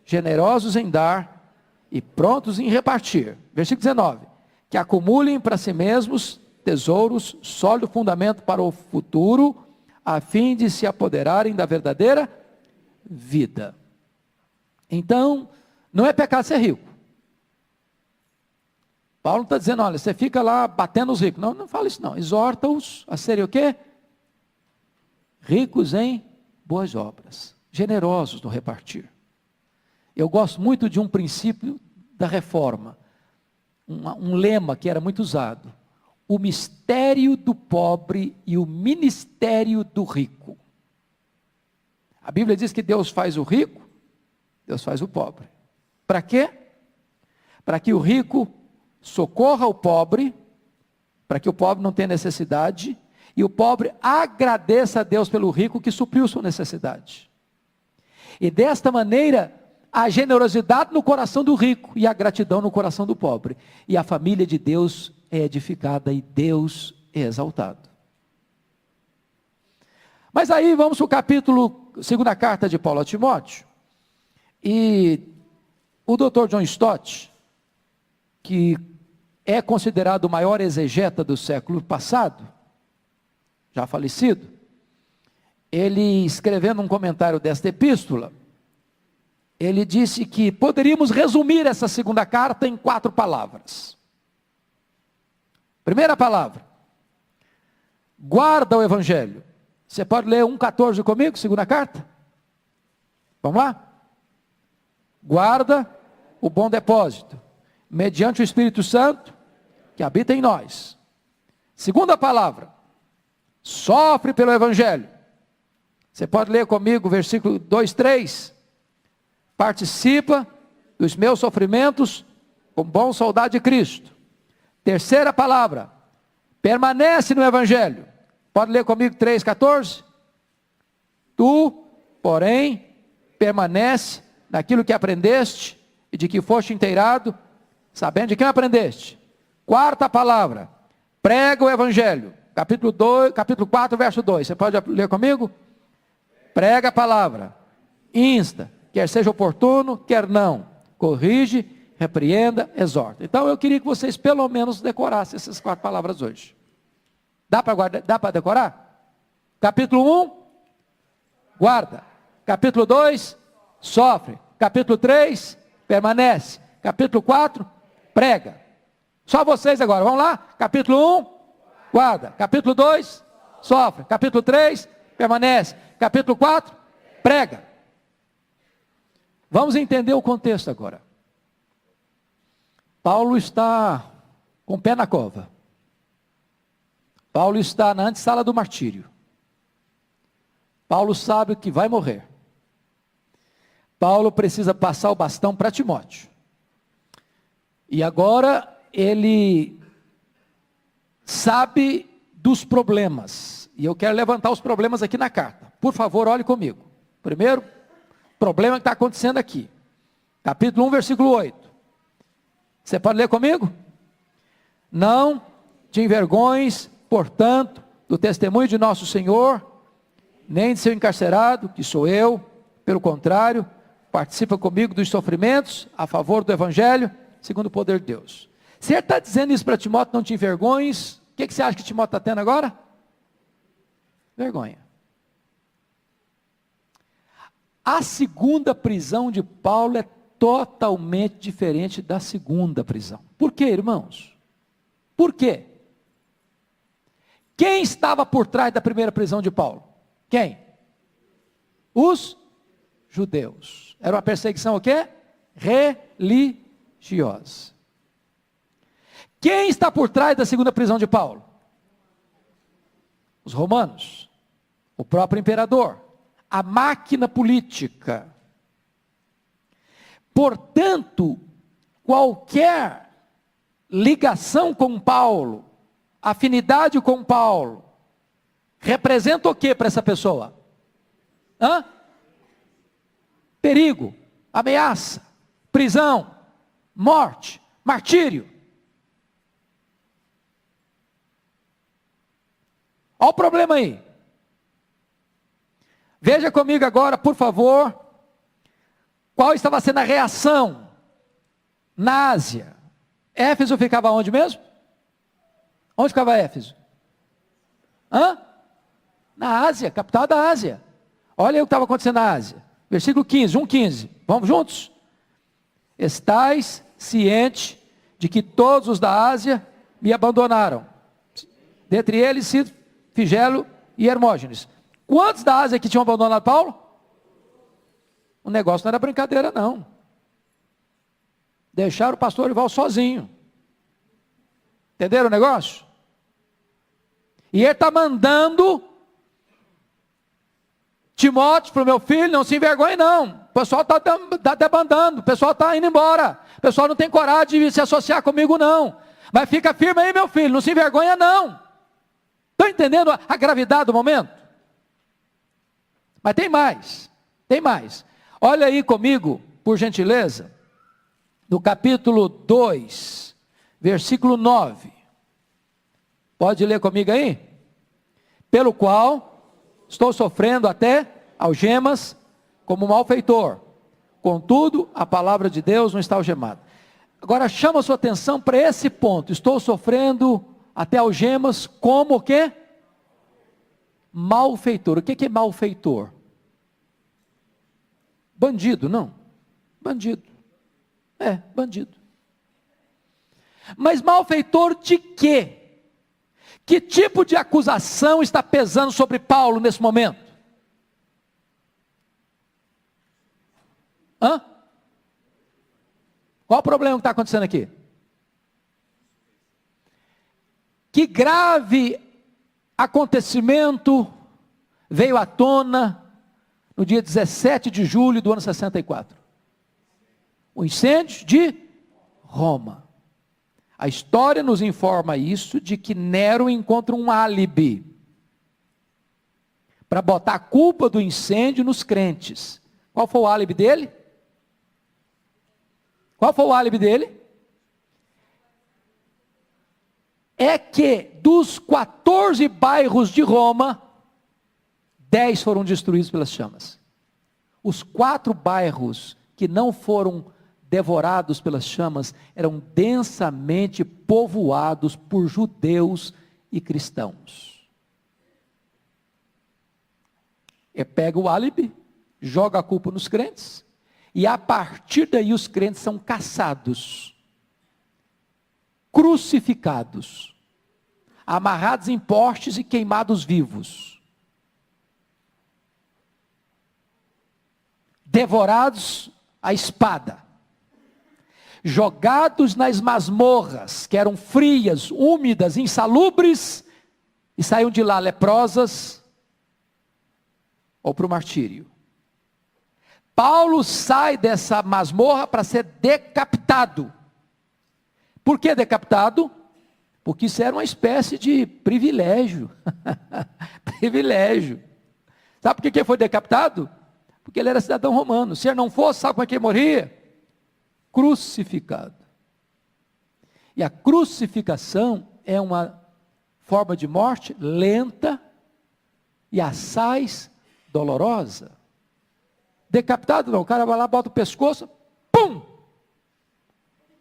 generosos em dar e prontos em repartir. Versículo 19. Que acumulem para si mesmos tesouros, sólido fundamento para o futuro, a fim de se apoderarem da verdadeira vida. Então, não é pecado ser rico. Paulo não está dizendo, olha, você fica lá batendo os ricos. Não, não fala isso não. Exorta-os a serem o quê? Ricos em boas obras, generosos no repartir. Eu gosto muito de um princípio da reforma, um lema que era muito usado: o mistério do pobre e o ministério do rico. A Bíblia diz que Deus faz o rico, Deus faz o pobre. Para quê? Para que o rico socorra o pobre, para que o pobre não tenha necessidade, e o pobre agradeça a Deus pelo rico que supriu sua necessidade. E desta maneira, a generosidade no coração do rico e a gratidão no coração do pobre. E a família de Deus é edificada e Deus é exaltado. Mas aí vamos para o capítulo, segunda carta de Paulo a Timóteo. E o Dr. John Stott, que é considerado o maior exegeta do século passado, já falecido, ele escrevendo um comentário desta epístola, ele disse que poderíamos resumir essa segunda carta em 4 palavras. Primeira palavra: guarda o evangelho. Você pode ler 1,14 comigo, segunda carta? Vamos lá? Guarda o bom depósito, mediante o Espírito Santo, que habita em nós. Segunda palavra: sofre pelo evangelho. Você pode ler comigo o versículo 2, 3. Participa dos meus sofrimentos como bom soldado de Cristo. Terceira palavra: permanece no evangelho. Pode ler comigo 3, 14. Tu, porém, permanece naquilo que aprendeste e de que foste inteirado, sabendo de quem aprendeste. Quarta palavra: prega o evangelho. Capítulo 4, verso 2. Você pode ler comigo? Prega a palavra, insta, quer seja oportuno, quer não, corrige, repreenda, exorta. Então eu queria que vocês pelo menos decorassem essas 4 palavras hoje. Dá para decorar? Capítulo 1, guarda. Capítulo 2, sofre. Capítulo 3, permanece. Capítulo 4, prega. Só vocês agora, vamos lá? Capítulo 1, guarda. Capítulo 2, sofre. Capítulo 3, permanece. Capítulo 4, prega. Vamos entender o contexto agora. Paulo está com o pé na cova. Paulo está na antessala do martírio. Paulo sabe que vai morrer. Paulo precisa passar o bastão para Timóteo. E agora ele sabe dos problemas. E eu quero levantar os problemas aqui na carta. Por favor, olhe comigo. Primeiro problema que está acontecendo aqui. Capítulo 1, versículo 8. Você pode ler comigo? Não te envergonhes, portanto, do testemunho de nosso Senhor, nem de seu encarcerado, que sou eu. Pelo contrário, participa comigo dos sofrimentos a favor do evangelho, segundo o poder de Deus. Se ele está dizendo isso para Timóteo, não te envergonhes, o que você acha que Timóteo está tendo agora? Vergonha. A segunda prisão de Paulo é totalmente diferente da segunda prisão. Por quê, irmãos? Por quê? Quem estava por trás da primeira prisão de Paulo? Quem? Os judeus. Era uma perseguição o quê? Religiosa. Quem está por trás da segunda prisão de Paulo? Os romanos. O próprio imperador. A máquina política. Portanto, qualquer ligação com Paulo, afinidade com Paulo, representa o que para essa pessoa? perigo, ameaça, prisão, morte, martírio. Olha o problema aí. Veja comigo agora, por favor, qual estava sendo a reação na Ásia. Éfeso ficava onde mesmo? Onde ficava Éfeso? Na Ásia, capital da Ásia. Olha aí o que estava acontecendo na Ásia. Versículo 15, 1,15. Vamos juntos? Estais ciente de que todos os da Ásia me abandonaram. Dentre eles, Figelo e Hermógenes. Quantos da Ásia que tinham abandonado Paulo? O negócio não era brincadeira, não. Deixaram o pastor Orival sozinho. Entenderam o negócio? E ele está mandando Timóteo para o meu filho, não se envergonhe não. O pessoal está debandando, o pessoal está indo embora. O pessoal não tem coragem de se associar comigo não. Mas fica firme aí, meu filho, não se envergonha não. Estão entendendo a gravidade do momento? Mas tem mais, tem mais. Olha aí comigo, por gentileza, no capítulo 2, versículo 9. Pode ler comigo aí? Pelo qual estou sofrendo até algemas como malfeitor. Contudo, a palavra de Deus não está algemada. Agora chama a sua atenção para esse ponto. Estou sofrendo até algemas como o quê? Malfeitor. O que é malfeitor? Bandido, não? Bandido. Bandido. Mas malfeitor de quê? Que tipo de acusação está pesando sobre Paulo nesse momento? Qual o problema que está acontecendo aqui? Que grave acontecimento veio à tona no dia 17 de julho do ano 64. O incêndio de Roma. A história nos informa isso, de que Nero encontra um álibi para botar a culpa do incêndio nos crentes. Qual foi o álibi dele? Qual foi o álibi dele? É que dos 14 bairros de Roma, 10 foram destruídos pelas chamas. Os 4 bairros que não foram devorados pelas chamas eram densamente povoados por judeus e cristãos. Ele pega o álibi, joga a culpa nos crentes, e a partir daí os crentes são caçados, crucificados, amarrados em postes e queimados vivos, devorados à espada, jogados nas masmorras, que eram frias, úmidas, insalubres, e saíam de lá leprosas, ou para o martírio. Paulo sai dessa masmorra para ser decapitado. Por que decapitado? Porque isso era uma espécie de privilégio. Privilégio. Sabe por que ele foi decapitado? Porque ele era cidadão romano. Se ele não fosse, sabe como é que ele morria? Crucificado. E a crucificação é uma forma de morte lenta e assaz dolorosa. Decapitado não, o cara vai lá, bota o pescoço, pum!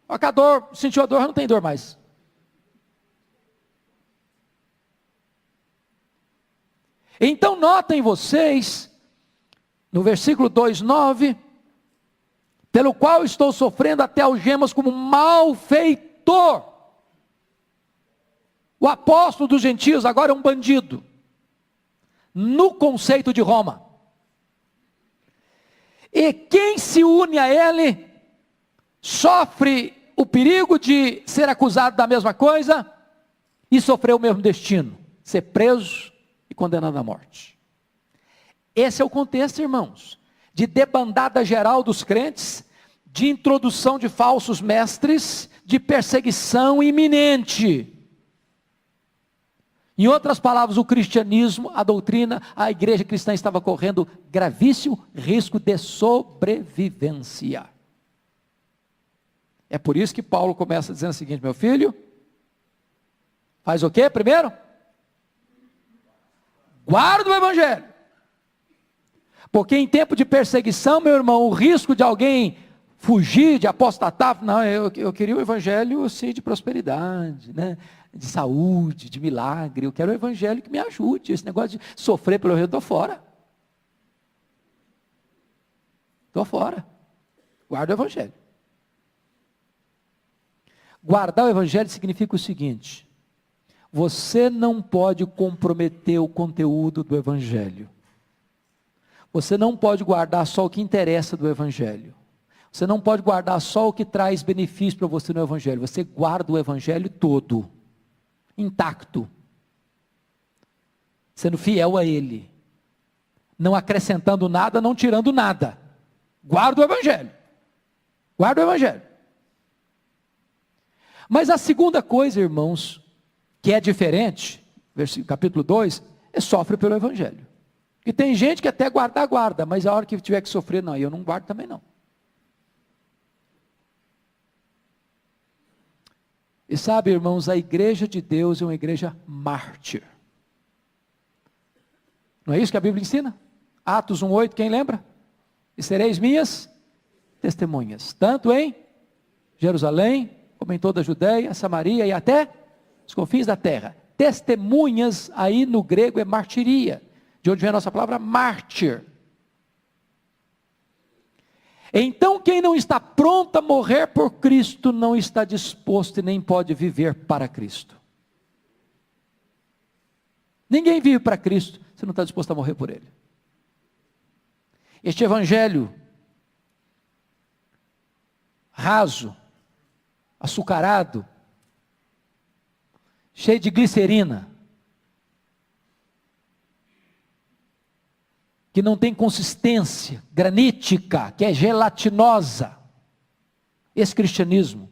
Olha que a dor, sentiu a dor, não tem dor mais. Então notem vocês, no versículo 2:9, pelo qual estou sofrendo até algemas como malfeitor. O apóstolo dos gentios agora é um bandido, no conceito de Roma. E quem se une a ele, sofre o perigo de ser acusado da mesma coisa, e sofrer o mesmo destino, ser preso e condenado à morte. Esse é o contexto, irmãos, de debandada geral dos crentes, de introdução de falsos mestres, de perseguição iminente. Em outras palavras, o cristianismo, a doutrina, a igreja cristã estava correndo gravíssimo risco de sobrevivência. É por isso que Paulo começa dizendo o seguinte: meu filho, faz o quê primeiro? Guarda o evangelho. Porque em tempo de perseguição, meu irmão, o risco de alguém fugir, de apostatar, não, eu queria o evangelho assim, de prosperidade, né? De saúde, de milagre, eu quero o evangelho que me ajude, esse negócio de sofrer pelo eu estou fora. Estou fora. Guarda o evangelho. Guardar o evangelho significa o seguinte: você não pode comprometer o conteúdo do evangelho. Você não pode guardar só o que interessa do evangelho. Você não pode guardar só o que traz benefício para você no evangelho. Você guarda o evangelho todo, intacto, sendo fiel a ele, não acrescentando nada, não tirando nada. Guarda o evangelho. Guarda o evangelho. Mas a segunda coisa, irmãos, que é diferente, capítulo 2, é sofre pelo evangelho. E tem gente que até guarda, mas a hora que tiver que sofrer, não, eu não guardo também não. E sabe, irmãos, a igreja de Deus é uma igreja mártir. Não é isso que a Bíblia ensina? Atos 1:8, quem lembra? E sereis minhas testemunhas, tanto em Jerusalém, como em toda a Judéia, Samaria e até os confins da terra. Testemunhas, aí no grego é martiria, de onde vem a nossa palavra mártir. Então quem não está pronto a morrer por Cristo, não está disposto e nem pode viver para Cristo. Ninguém vive para Cristo, se não está disposto a morrer por Ele. Este evangelho raso, açucarado, cheio de glicerina, que não tem consistência, granítica, que é gelatinosa, esse cristianismo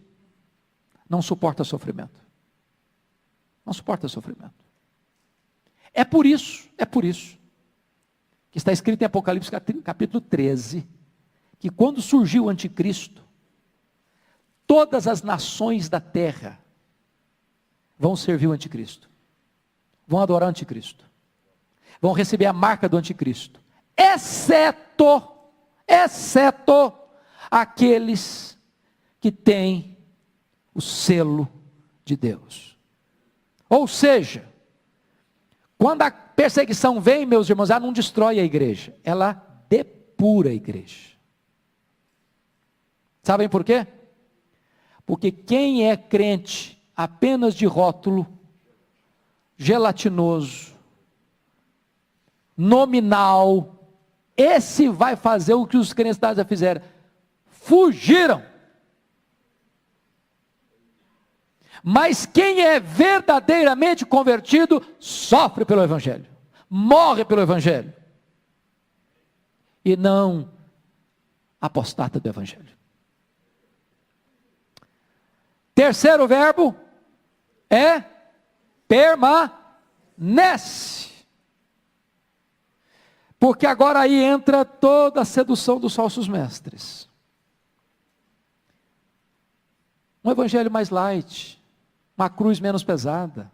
não suporta sofrimento. Não suporta sofrimento. É por isso que está escrito em Apocalipse capítulo 13, que quando surgiu o anticristo, todas as nações da terra vão servir o anticristo, vão adorar o anticristo, vão receber a marca do anticristo, exceto aqueles que têm o selo de Deus. Ou seja, quando a perseguição vem, meus irmãos, ela não destrói a igreja, ela depura a igreja. Sabem por quê? Porque quem é crente apenas de rótulo, gelatinoso, nominal, esse vai fazer o que os crentes já fizeram, fugiram. Mas quem é verdadeiramente convertido, sofre pelo evangelho, morre pelo evangelho, e não apostata do evangelho. Terceiro verbo é permanece. Porque agora aí entra toda a sedução dos falsos mestres. Um evangelho mais light, uma cruz menos pesada,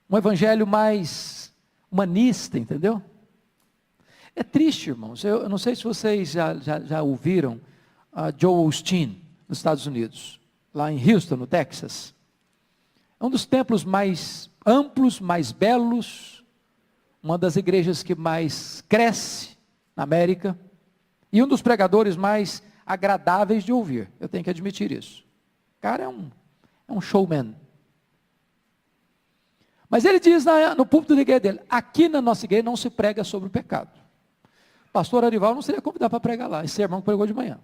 um evangelho mais humanista, entendeu? É triste, irmãos. Eu não sei se vocês já ouviram Joel Osteen, nos Estados Unidos, lá em Houston, no Texas. É um dos templos mais amplos, mais belos, uma das igrejas que mais cresce na América, e um dos pregadores mais agradáveis de ouvir, eu tenho que admitir isso. O cara é um showman. Mas ele diz no púlpito da igreja dele, aqui na nossa igreja não se prega sobre o pecado. O pastor Arival não seria convidado para pregar lá, esse sermão que pregou de manhã.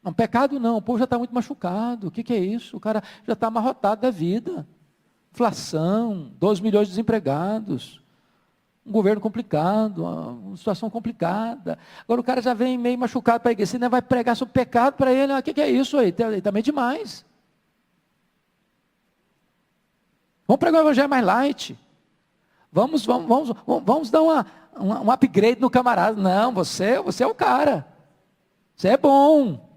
Não, pecado não, o povo já está muito machucado, o que é isso? O cara já está amarrotado da vida, inflação, 12 milhões de desempregados, um governo complicado, uma situação complicada, agora o cara já vem meio machucado para a igreja, você ainda vai pregar sobre pecado para ele, o que é isso aí? Também demais. Vamos pregar o evangelho mais light. Vamos dar um upgrade no camarada. Não, você é o cara. Você é bom.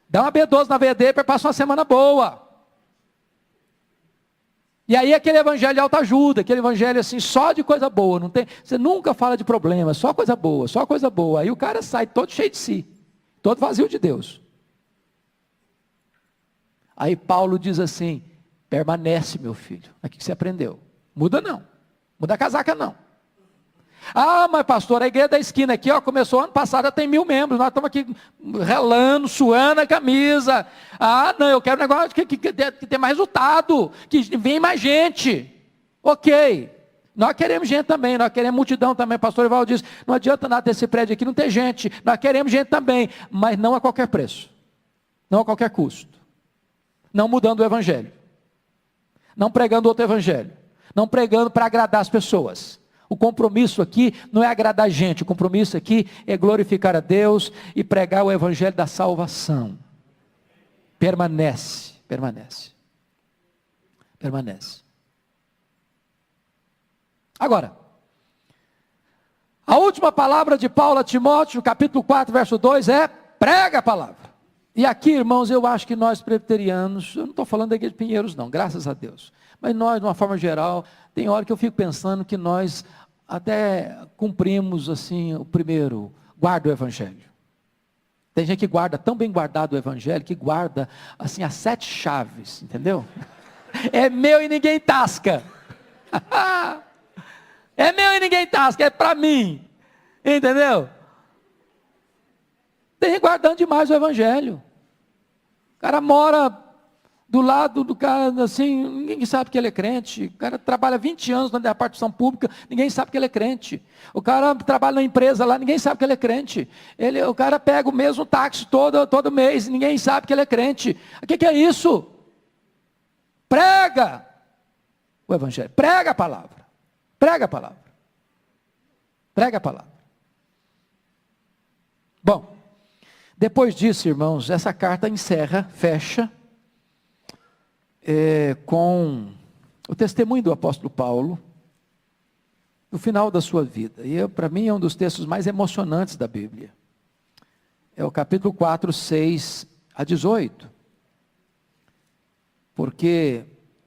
Dá uma B12 na VD para passar uma semana boa. E aí aquele evangelho de autoajuda, aquele evangelho assim, só de coisa boa. Não tem, você nunca fala de problema, só coisa boa, só coisa boa. Aí o cara sai todo cheio de si, todo vazio de Deus. Aí Paulo diz assim, permanece, meu filho. O que você aprendeu? Muda não. Muda a casaca não. Ah, mas pastor, a igreja da esquina aqui, ó, começou ano passado, já tem 1000 membros. Nós estamos aqui relando, suando a camisa. Ah, não, eu quero um negócio que tem mais resultado, que vem mais gente. Ok. Nós queremos gente também, nós queremos multidão também. Pastor Ivaldo disse, não adianta nada desse prédio aqui, não ter gente. Nós queremos gente também, mas não a qualquer preço. Não a qualquer custo. Não mudando o evangelho. Não pregando outro evangelho. Não pregando para agradar as pessoas. O compromisso aqui não é agradar a gente, o compromisso aqui é glorificar a Deus e pregar o evangelho da salvação. Permanece. Agora, a última palavra de Paulo a Timóteo, capítulo 4, verso 2, é prega a palavra. E aqui, irmãos, eu acho que nós presbiterianos, eu não estou falando da igreja de Pinheiros não, graças a Deus. Mas nós, de uma forma geral, tem hora que eu fico pensando que nós até cumprimos assim, o primeiro, guarda o evangelho. Tem gente que guarda tão bem guardado o evangelho, que guarda assim as 7 chaves, entendeu? É meu e ninguém tasca. É meu e ninguém tasca, é para mim. Entendeu? Tem gente guardando demais o evangelho. O cara mora do lado do cara, assim, ninguém sabe que ele é crente. O cara trabalha 20 anos na repartição pública, ninguém sabe que ele é crente. O cara trabalha na empresa lá, ninguém sabe que ele é crente. O cara pega o mesmo táxi todo mês, ninguém sabe que ele é crente. O que é isso? Prega o evangelho, prega a palavra. Prega a palavra. Prega a palavra. Bom, depois disso, irmãos, essa carta encerra, fecha, com o testemunho do apóstolo Paulo, no final da sua vida. E para mim é um dos textos mais emocionantes da Bíblia. É o capítulo 4, 6 a 18. Porque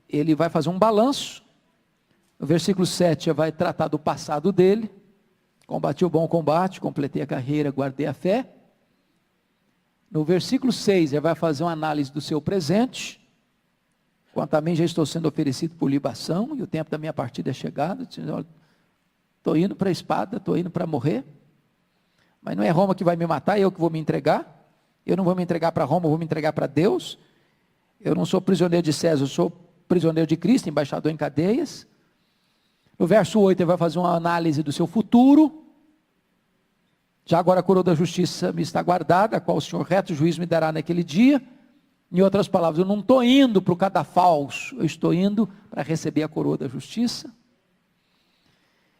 ele vai fazer um balanço. No versículo 7 vai tratar do passado dele. Combati o bom combate, completei a carreira, guardei a fé. No versículo 6 ele vai fazer uma análise do seu presente. Quanto a mim, já estou sendo oferecido por libação, e o tempo da minha partida é chegado. Estou indo para a espada, estou indo para morrer. Mas não é Roma que vai me matar, é eu que vou me entregar. Eu não vou me entregar para Roma, eu vou me entregar para Deus. Eu não sou prisioneiro de César, eu sou prisioneiro de Cristo, embaixador em cadeias. No verso 8, ele vai fazer uma análise do seu futuro. Já agora a coroa da justiça me está guardada, a qual o Senhor reto juízo me dará naquele dia. Em outras palavras, eu não estou indo para o cadafalso, eu estou indo para receber a coroa da justiça.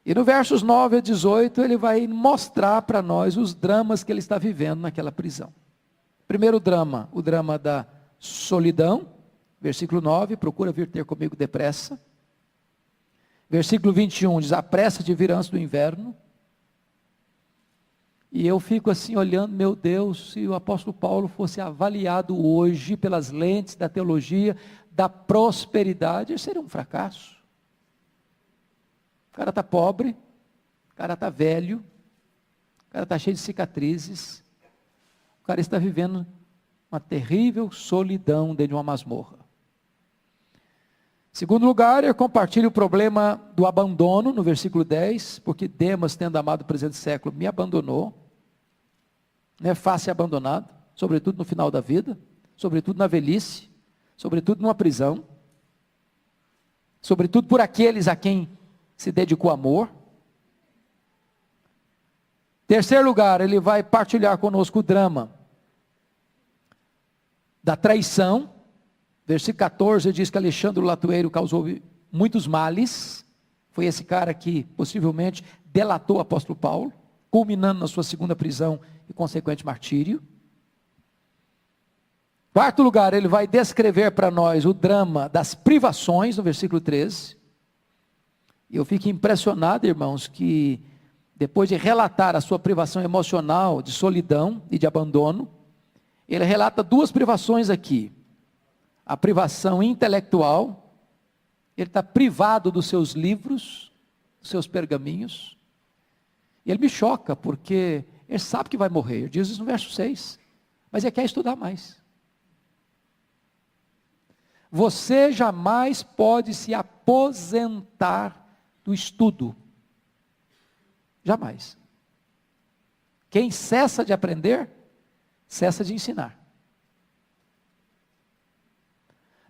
E no versos 9 a 18, ele vai mostrar para nós os dramas que ele está vivendo naquela prisão. Primeiro drama, o drama da solidão, versículo 9, procura vir ter comigo depressa. Versículo 21, diz, apressa-te vir antes do inverno. E eu fico assim olhando, meu Deus, se o apóstolo Paulo fosse avaliado hoje pelas lentes da teologia, da prosperidade, ele seria um fracasso. O cara está pobre, o cara está velho, o cara está cheio de cicatrizes, o cara está vivendo uma terrível solidão dentro de uma masmorra. Segundo lugar, eu compartilho o problema do abandono, no versículo 10, porque Demas, tendo amado o presente século, me abandonou. Não é fácil ser abandonado, sobretudo no final da vida, sobretudo na velhice, sobretudo numa prisão, sobretudo por aqueles a quem se dedicou amor. Terceiro lugar, ele vai partilhar conosco o drama da traição. Versículo 14 diz que Alexandre o Latueiro causou muitos males. Foi esse cara que possivelmente delatou o apóstolo Paulo, culminando na sua segunda prisão e consequente martírio. Quarto lugar, ele vai descrever para nós o drama das privações, no versículo 13. E eu fico impressionado, irmãos, que depois de relatar a sua privação emocional, de solidão e de abandono, ele relata duas privações aqui. A privação intelectual, ele está privado dos seus livros, dos seus pergaminhos. E ele me choca, porque ele sabe que vai morrer, ele diz isso no verso 6, mas ele quer estudar mais. Você jamais pode se aposentar do estudo. Jamais. Quem cessa de aprender, cessa de ensinar.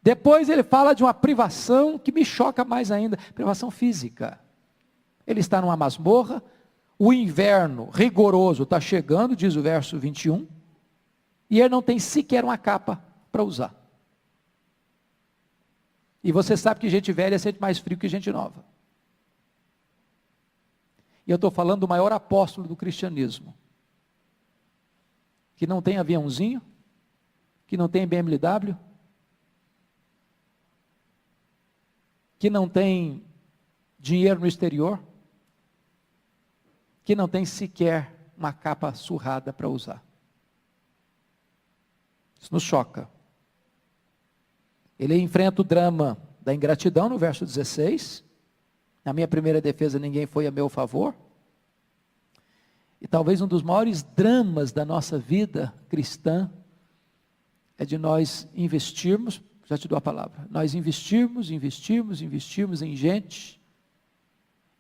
Depois ele fala de uma privação que me choca mais ainda, privação física. Ele está numa masmorra, o inverno rigoroso está chegando, diz o verso 21, e ele não tem sequer uma capa para usar. E você sabe que gente velha sente mais frio que gente nova. E eu estou falando do maior apóstolo do cristianismo, que não tem aviãozinho, que não tem BMW, que não tem dinheiro no exterior, que não tem sequer uma capa surrada para usar. Isso nos choca. Ele enfrenta o drama da ingratidão no verso 16. Na minha primeira defesa ninguém foi a meu favor. E talvez um dos maiores dramas da nossa vida cristã é de nós investirmos, já te dou a palavra, nós investirmos em gente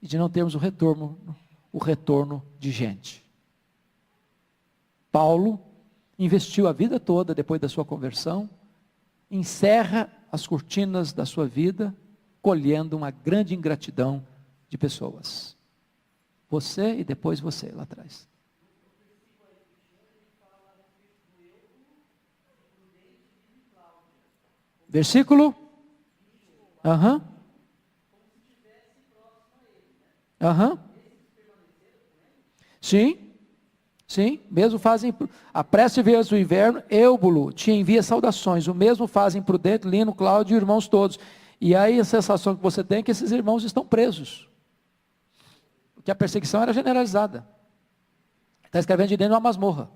e de não termos o retorno de gente. Paulo investiu a vida toda depois da sua conversão, encerra as cortinas da sua vida, colhendo uma grande ingratidão de pessoas. Você e depois você, lá atrás. Versículo? Sim, mesmo fazem, apresse vezes o inverno, Eubulo te envia saudações, o mesmo fazem Prudente, Lino, Cláudio e irmãos todos. E aí a sensação que você tem é que esses irmãos estão presos, porque a perseguição era generalizada. Está escrevendo de dentro de uma masmorra.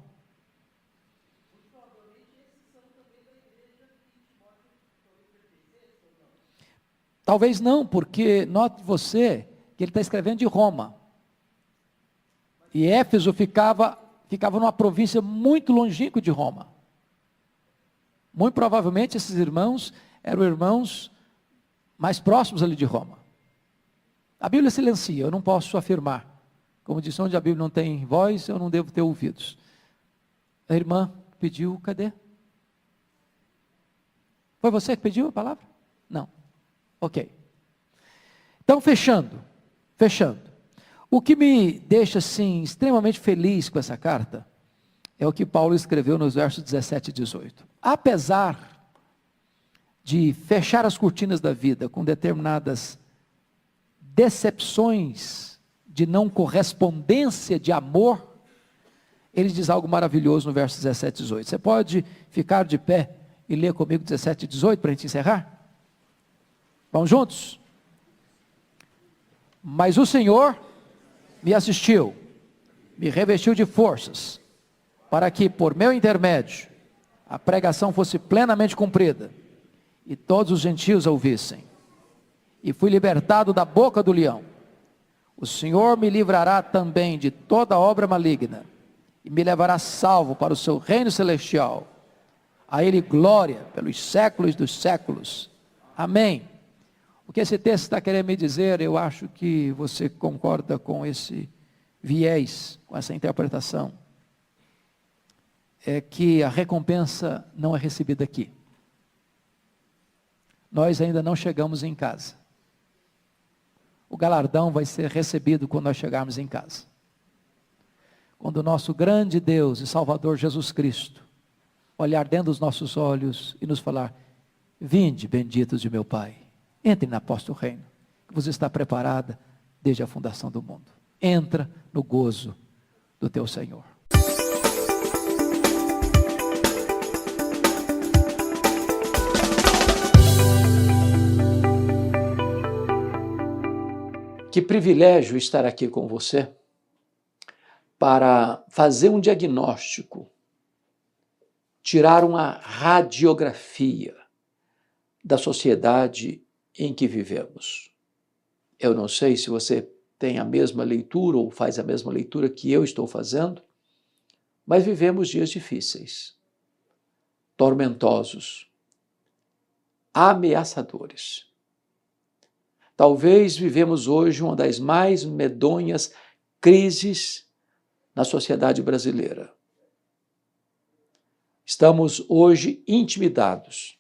Talvez não, porque note você que ele está escrevendo de Roma. E Éfeso ficava numa província muito longínqua de Roma. Muito provavelmente esses irmãos eram irmãos mais próximos ali de Roma. A Bíblia silencia, eu não posso afirmar. Como disse, onde a Bíblia não tem voz, eu não devo ter ouvidos. A irmã pediu, cadê? Foi você que pediu a palavra? Não. Ok. Então, fechando. O que me deixa, assim, extremamente feliz com essa carta, é o que Paulo escreveu nos versos 17 e 18. Apesar de fechar as cortinas da vida com determinadas decepções de não correspondência de amor, ele diz algo maravilhoso no verso 17 e 18. Você pode ficar de pé e ler comigo 17 e 18 para a gente encerrar? Vamos juntos? Mas o Senhor me assistiu, me revestiu de forças, para que, por meu intermédio, a pregação fosse plenamente cumprida, e todos os gentios a ouvissem. E fui libertado da boca do leão. O Senhor me livrará também de toda obra maligna, e me levará salvo para o seu reino celestial. A Ele glória pelos séculos dos séculos. Amém. O que esse texto está querendo me dizer, eu acho que você concorda com esse viés, com essa interpretação, é que a recompensa não é recebida aqui. Nós ainda não chegamos em casa. O galardão vai ser recebido quando nós chegarmos em casa. Quando o nosso grande Deus e Salvador Jesus Cristo olhar dentro dos nossos olhos e nos falar: vinde, benditos de meu Pai. Entre na posse do reino, que você está preparada desde a fundação do mundo. Entra no gozo do teu Senhor. Que privilégio estar aqui com você para fazer um diagnóstico, tirar uma radiografia da sociedade em que vivemos. Eu não sei se você tem a mesma leitura ou faz a mesma leitura que eu estou fazendo, mas vivemos dias difíceis, tormentosos, ameaçadores. Talvez vivemos hoje uma das mais medonhas crises na sociedade brasileira. Estamos hoje intimidados,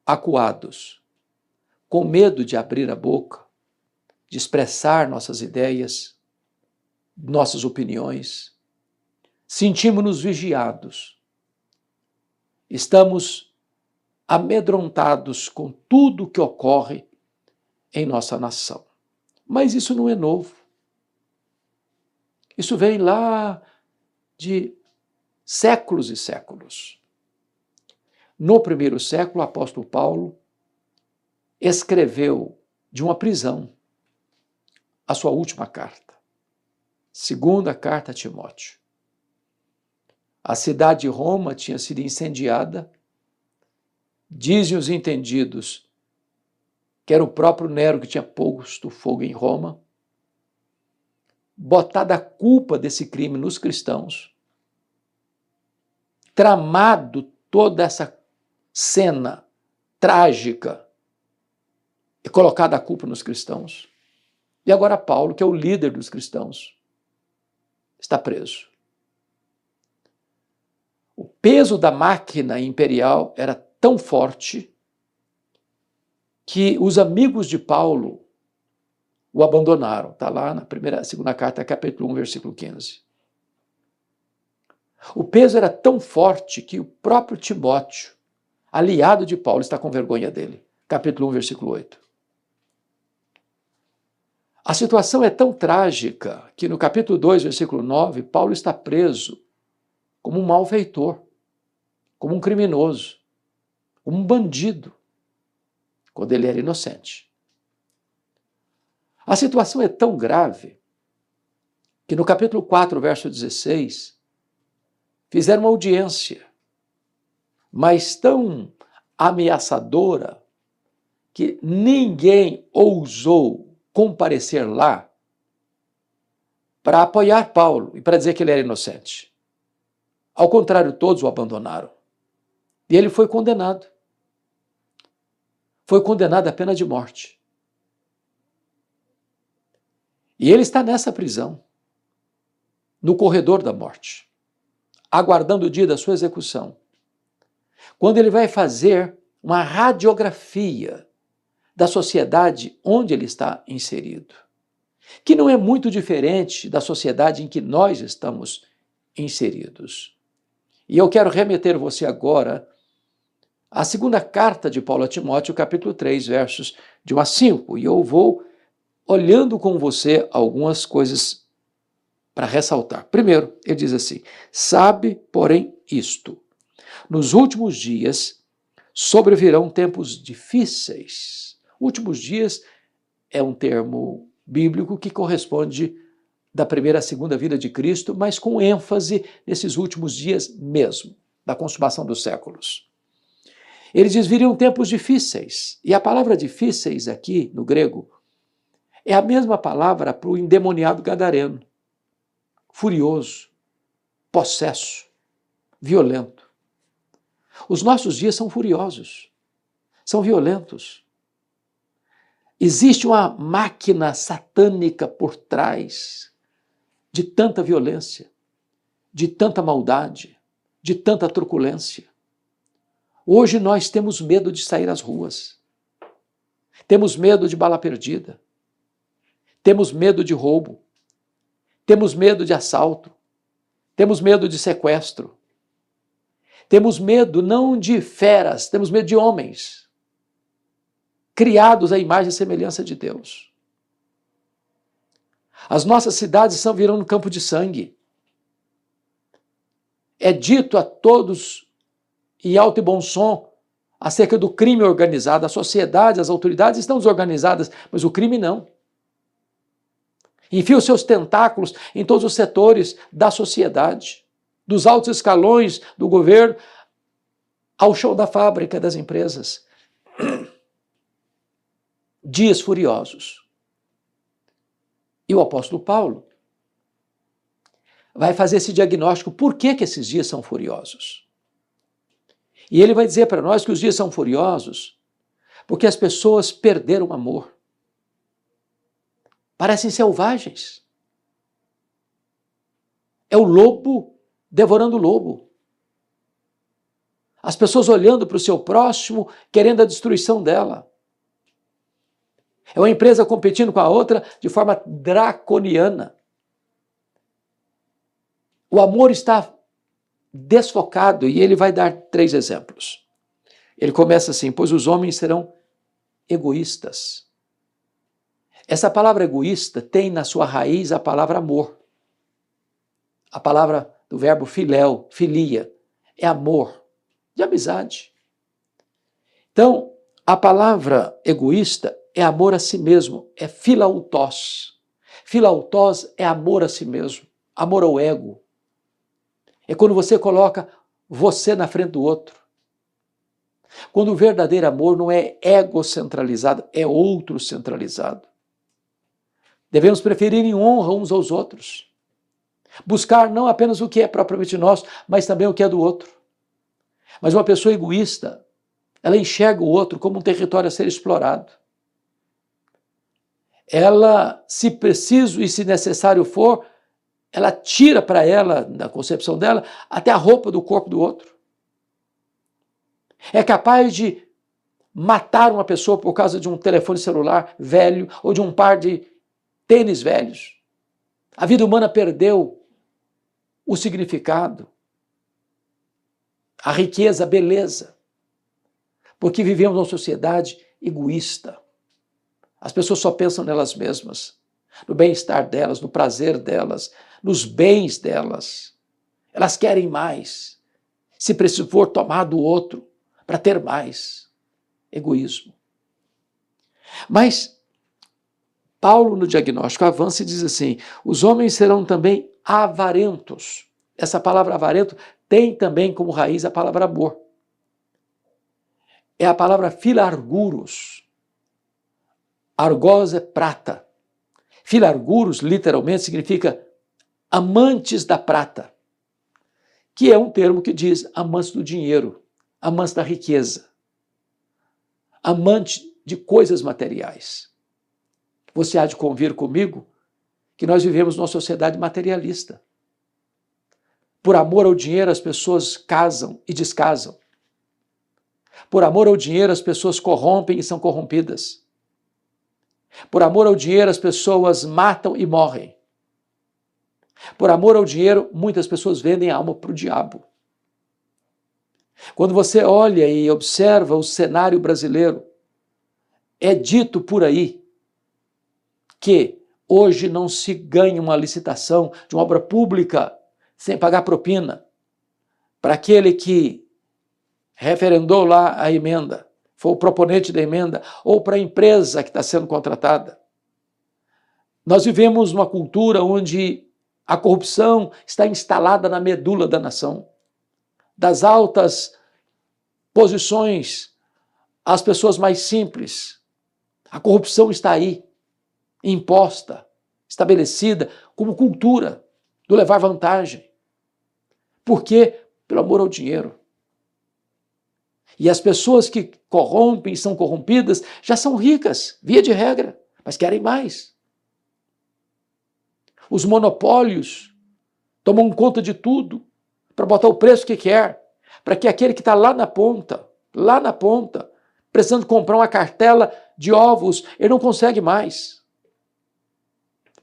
acuados, com medo de abrir a boca, de expressar nossas ideias, nossas opiniões. Sentimos-nos vigiados. Estamos amedrontados com tudo o que ocorre em nossa nação. Mas isso não é novo. Isso vem lá de séculos e séculos. No primeiro século, o apóstolo Paulo escreveu de uma prisão a sua última carta, segunda carta a Timóteo. A cidade de Roma tinha sido incendiada. Dizem os entendidos que era o próprio Nero que tinha posto fogo em Roma, botada a culpa desse crime nos cristãos, tramado toda essa cena trágica e colocada a culpa nos cristãos. E agora Paulo, que é o líder dos cristãos, está preso. O peso da máquina imperial era tão forte que os amigos de Paulo o abandonaram. Está lá na segunda carta, capítulo 1, versículo 15. O peso era tão forte que o próprio Timóteo, aliado de Paulo, está com vergonha dele. Capítulo 1, versículo 8. A situação é tão trágica que no capítulo 2, versículo 9, Paulo está preso como um malfeitor, como um criminoso, como um bandido, quando ele era inocente. A situação é tão grave que no capítulo 4, verso 16, fizeram uma audiência, mas tão ameaçadora que ninguém ousou comparecer lá para apoiar Paulo e para dizer que ele era inocente. Ao contrário, todos o abandonaram. E ele foi condenado. Foi condenado à pena de morte. E ele está nessa prisão, no corredor da morte, aguardando o dia da sua execução, quando ele vai fazer uma radiografia da sociedade onde ele está inserido, que não é muito diferente da sociedade em que nós estamos inseridos. E eu quero remeter você agora à segunda carta de Paulo a Timóteo, capítulo 3, versos de 1 a 5, e eu vou olhando com você algumas coisas para ressaltar. Primeiro, ele diz assim: sabe, porém, isto, nos últimos dias sobrevirão tempos difíceis. Últimos dias é um termo bíblico que corresponde da primeira à segunda vinda de Cristo, mas com ênfase nesses últimos dias mesmo, da consumação dos séculos. Ele diz: viriam tempos difíceis. E a palavra difíceis aqui, no grego, é a mesma palavra para o endemoniado gadareno, furioso, possesso, violento. Os nossos dias são furiosos, são violentos. Existe uma máquina satânica por trás de tanta violência, de tanta maldade, de tanta truculência. Hoje nós temos medo de sair às ruas, temos medo de bala perdida, temos medo de roubo, temos medo de assalto, temos medo de sequestro, temos medo não de feras, temos medo de homens, criados à imagem e semelhança de Deus. As nossas cidades estão virando campo de sangue. É dito a todos, em alto e bom som, acerca do crime organizado. A sociedade, as autoridades estão desorganizadas, mas o crime não. Enfia os seus tentáculos em todos os setores da sociedade, dos altos escalões do governo ao chão da fábrica, das empresas. Dias furiosos. E o apóstolo Paulo vai fazer esse diagnóstico, por que esses dias são furiosos? E ele vai dizer para nós que os dias são furiosos porque as pessoas perderam o amor. Parecem selvagens. É o lobo devorando o lobo. As pessoas olhando para o seu próximo, querendo a destruição dela. É uma empresa competindo com a outra de forma draconiana. O amor está desfocado e ele vai dar 3 exemplos. Ele começa assim, pois os homens serão egoístas. Essa palavra egoísta tem na sua raiz a palavra amor. A palavra do verbo filéu, filia, é amor, de amizade. Então, a palavra egoísta é amor a si mesmo, é filautós. Filautós é amor a si mesmo, amor ao ego. É quando você coloca você na frente do outro. Quando o verdadeiro amor não é egocentralizado, é outro centralizado. Devemos preferir em honra uns aos outros. Buscar não apenas o que é propriamente nosso, mas também o que é do outro. Mas uma pessoa egoísta, ela enxerga o outro como um território a ser explorado. Ela, se preciso e se necessário for, ela tira para ela, na concepção dela, até a roupa do corpo do outro. É capaz de matar uma pessoa por causa de um telefone celular velho ou de um par de tênis velhos. A vida humana perdeu o significado, a riqueza, a beleza, porque vivemos numa sociedade egoísta. As pessoas só pensam nelas mesmas, no bem-estar delas, no prazer delas, nos bens delas. Elas querem mais. Se preciso for tomar do outro para ter mais. Egoísmo. Mas Paulo, no diagnóstico, avança e diz assim, os homens serão também avarentos. Essa palavra avarento tem também como raiz a palavra amor. É a palavra filarguros. Argos é prata. Filarguros, literalmente, significa amantes da prata, que é um termo que diz amantes do dinheiro, amantes da riqueza, amante de coisas materiais. Você há de convir comigo que nós vivemos numa sociedade materialista. Por amor ao dinheiro, as pessoas casam e descasam. Por amor ao dinheiro, as pessoas corrompem e são corrompidas. Por amor ao dinheiro, as pessoas matam e morrem. Por amor ao dinheiro, muitas pessoas vendem a alma para o diabo. Quando você olha e observa o cenário brasileiro, é dito por aí que hoje não se ganha uma licitação de uma obra pública sem pagar propina para aquele que referendou lá a emenda, foi o proponente da emenda, ou para a empresa que está sendo contratada. Nós vivemos numa cultura onde a corrupção está instalada na medula da nação. Das altas posições às pessoas mais simples. A corrupção está aí, imposta, estabelecida como cultura do levar vantagem. Por quê? Pelo amor ao dinheiro. E as pessoas que corrompem e são corrompidas já são ricas, via de regra, mas querem mais. Os monopólios tomam conta de tudo para botar o preço que quer, para que aquele que está lá na ponta, precisando comprar uma cartela de ovos, ele não consegue mais.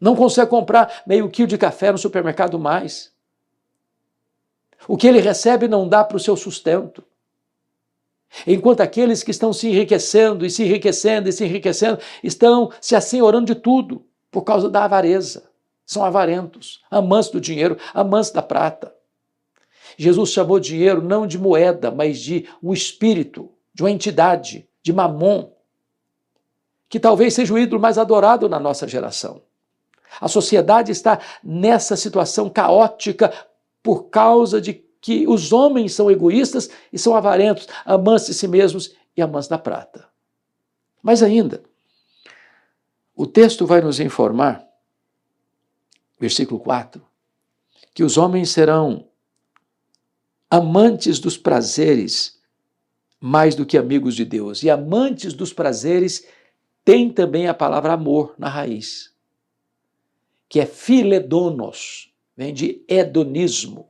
Não consegue comprar meio quilo de café no supermercado mais. O que ele recebe não dá para o seu sustento. Enquanto aqueles que estão se enriquecendo e se enriquecendo e se enriquecendo, estão se assenhorando de tudo por causa da avareza. São avarentos, amantes do dinheiro, amantes da prata. Jesus chamou dinheiro não de moeda, mas de um espírito, de uma entidade, de mamon, que talvez seja o ídolo mais adorado na nossa geração. A sociedade está nessa situação caótica por causa de que os homens são egoístas e são avarentos, amantes de si mesmos e amantes da prata. Mas ainda, o texto vai nos informar, versículo 4, que os homens serão amantes dos prazeres mais do que amigos de Deus. E amantes dos prazeres tem também a palavra amor na raiz, que é philedonos, vem de hedonismo,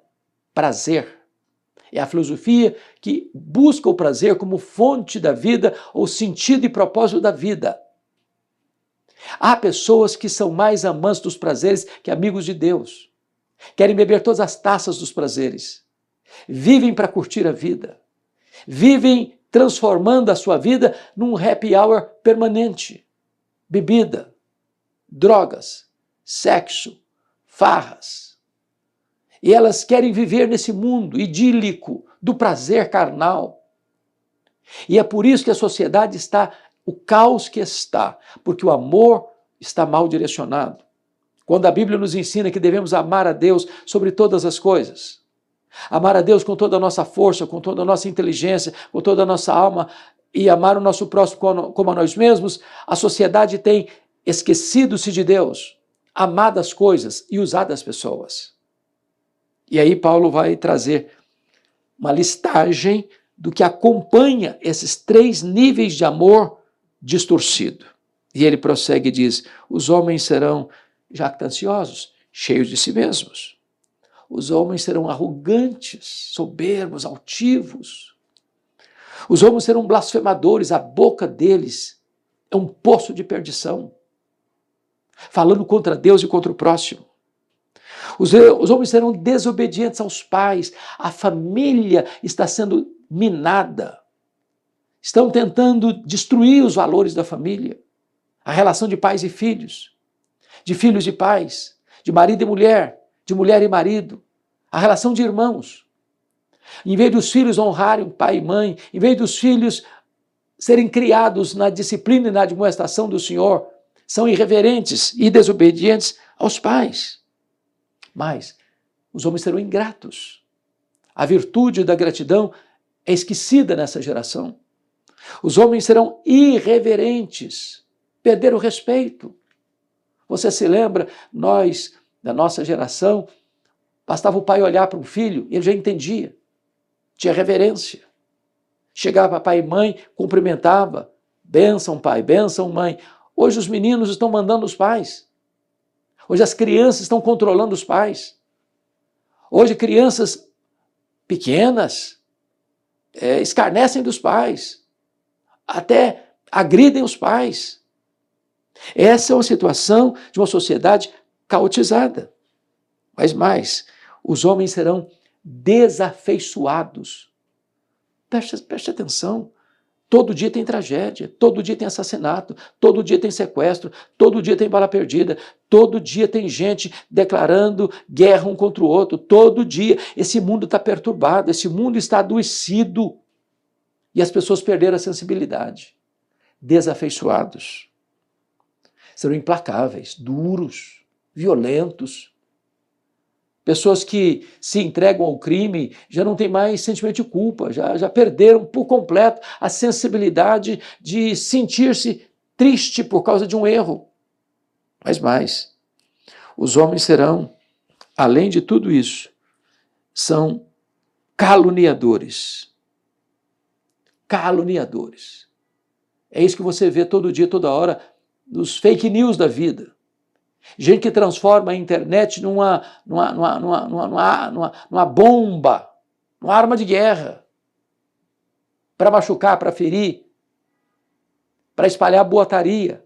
prazer. É a filosofia que busca o prazer como fonte da vida ou sentido e propósito da vida. Há pessoas que são mais amantes dos prazeres que amigos de Deus. Querem beber todas as taças dos prazeres. Vivem para curtir a vida. Vivem transformando a sua vida num happy hour permanente. Bebida, drogas, sexo, farras. E elas querem viver nesse mundo idílico do prazer carnal. E é por isso que a sociedade está o caos que está, porque o amor está mal direcionado. Quando a Bíblia nos ensina que devemos amar a Deus sobre todas as coisas, amar a Deus com toda a nossa força, com toda a nossa inteligência, com toda a nossa alma e amar o nosso próximo como a nós mesmos, a sociedade tem esquecido-se de Deus, amado as coisas e usado as pessoas. E aí Paulo vai trazer uma listagem do que acompanha esses 3 níveis de amor distorcido. E ele prossegue e diz: os homens serão jactanciosos, cheios de si mesmos. Os homens serão arrogantes, soberbos, altivos. Os homens serão blasfemadores, a boca deles é um poço de perdição, falando contra Deus e contra o próximo. Os homens serão desobedientes aos pais, a família está sendo minada. Estão tentando destruir os valores da família, a relação de pais e filhos, de filhos e pais, de marido e mulher e marido, a relação de irmãos. Em vez dos filhos honrarem pai e mãe, em vez dos filhos serem criados na disciplina e na admoestação do Senhor, são irreverentes e desobedientes aos pais. Mas os homens serão ingratos. A virtude da gratidão é esquecida nessa geração. Os homens serão irreverentes, perderam o respeito. Você se lembra, nós, da nossa geração, bastava o pai olhar para um filho e ele já entendia, tinha reverência. Chegava pai e mãe, cumprimentava, bênção pai, bênção mãe. Hoje os meninos estão mandando os pais. Hoje as crianças estão controlando os pais. Hoje crianças pequenas escarnecem dos pais, até agridem os pais. Essa é uma situação de uma sociedade caotizada. Mas mais, os homens serão desafeiçoados. Preste atenção. Todo dia tem tragédia, todo dia tem assassinato, todo dia tem sequestro, todo dia tem bala perdida, todo dia tem gente declarando guerra um contra o outro, todo dia. Esse mundo está perturbado, esse mundo está adoecido e as pessoas perderam a sensibilidade. Desafeiçoados. Serão implacáveis, duros, violentos. Pessoas que se entregam ao crime já não têm mais sentimento de culpa, já perderam por completo a sensibilidade de sentir-se triste por causa de um erro. Mas mais, os homens serão, além de tudo isso, são caluniadores. Caluniadores. É isso que você vê todo dia, toda hora, nos fake news da vida. Gente que transforma a internet numa bomba, numa arma de guerra, para machucar, para ferir, para espalhar boataria,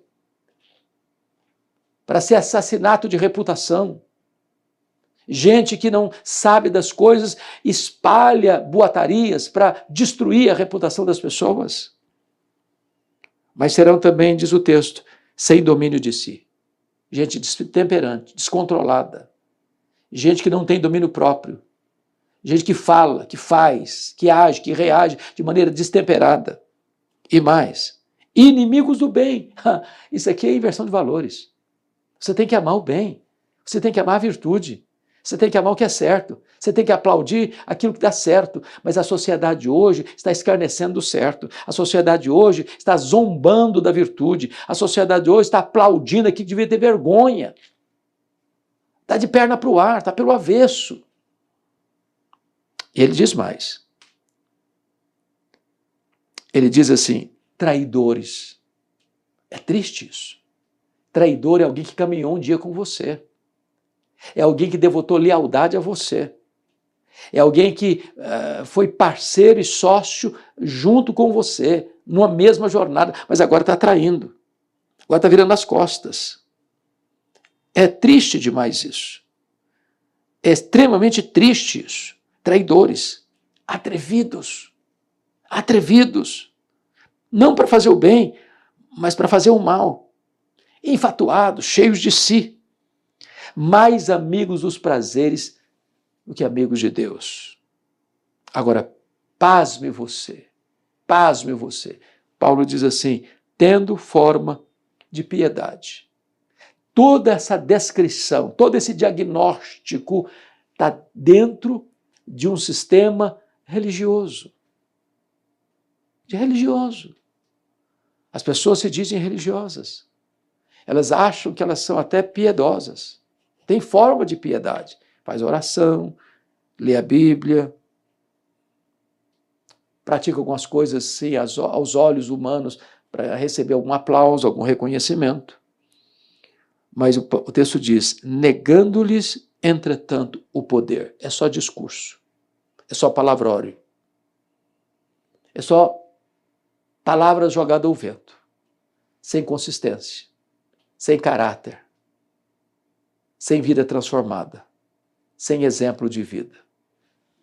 para ser assassinato de reputação. Gente que não sabe das coisas espalha boatarias para destruir a reputação das pessoas. Mas serão também, diz o texto, sem domínio de si. Gente destemperante, descontrolada, gente que não tem domínio próprio, gente que fala, que faz, que age, que reage de maneira destemperada. E mais, inimigos do bem. Isso aqui é inversão de valores. Você tem que amar o bem. Você tem que amar a virtude. Você tem que amar o que é certo. Você tem que aplaudir aquilo que dá certo. Mas a sociedade hoje está escarnecendo do certo. A sociedade hoje está zombando da virtude. A sociedade hoje está aplaudindo aquilo que devia ter vergonha. Está de perna para o ar, está pelo avesso. E ele diz mais. Ele diz assim, traidores. É triste isso. Traidor é alguém que caminhou um dia com você. É alguém que devotou lealdade a você. É alguém que foi parceiro e sócio junto com você, numa mesma jornada, mas agora está traindo. Agora está virando as costas. É triste demais isso. É extremamente triste isso. Traidores, atrevidos, atrevidos. Não para fazer o bem, mas para fazer o mal. Enfatuados, cheios de si. Mais amigos dos prazeres do que amigos de Deus. Agora, pasme você, pasme você. Paulo diz assim, tendo forma de piedade. Toda essa descrição, todo esse diagnóstico está dentro de um sistema religioso. De religioso. As pessoas se dizem religiosas. Elas acham que elas são até piedosas. Tem forma de piedade. Faz oração, lê a Bíblia, pratica algumas coisas assim, aos olhos humanos para receber algum aplauso, algum reconhecimento. Mas o texto diz, negando-lhes, entretanto, o poder. É só discurso. É só palavrório. É só palavras jogadas ao vento. Sem consistência. Sem caráter. Sem vida transformada. Sem exemplo de vida.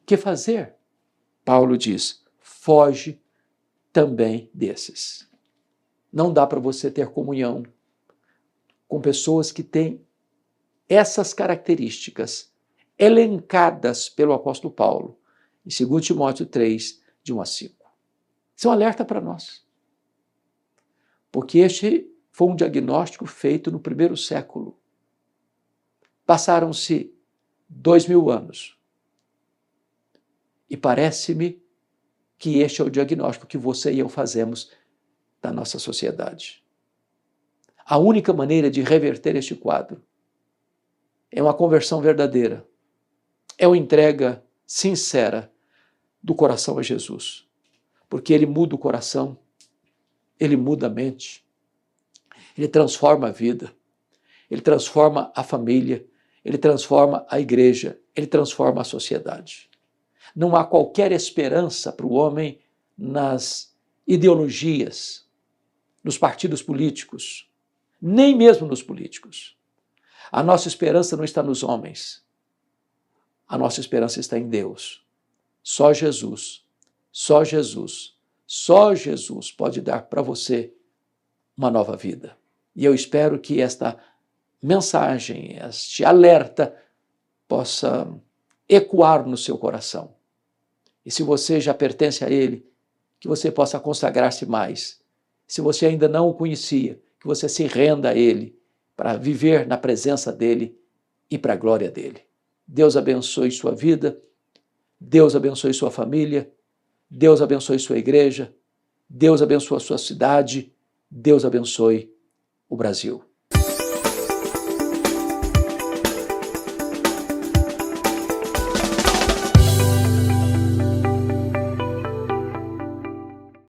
O que fazer? Paulo diz, foge também desses. Não dá para você ter comunhão com pessoas que têm essas características elencadas pelo apóstolo Paulo em 2 Timóteo 3, de 1 a 5. Isso é um alerta para nós. Porque este foi um diagnóstico feito no primeiro século. Passaram-se 2000 anos. E parece-me que este é o diagnóstico que você e eu fazemos da nossa sociedade. A única maneira de reverter este quadro é uma conversão verdadeira, é uma entrega sincera do coração a Jesus. Porque ele muda o coração, ele muda a mente, ele transforma a vida, ele transforma a família, ele transforma a igreja, ele transforma a sociedade. Não há qualquer esperança para o homem nas ideologias, nos partidos políticos, nem mesmo nos políticos. A nossa esperança não está nos homens. A nossa esperança está em Deus. Só Jesus, só Jesus, só Jesus pode dar para você uma nova vida. E eu espero que esta mensagem, este alerta, possa ecoar no seu coração. E se você já pertence a Ele, que você possa consagrar-se mais. Se você ainda não o conhecia, que você se renda a Ele para viver na presença dEle e para a glória dEle. Deus abençoe sua vida, Deus abençoe sua família, Deus abençoe sua igreja, Deus abençoe a sua cidade, Deus abençoe o Brasil.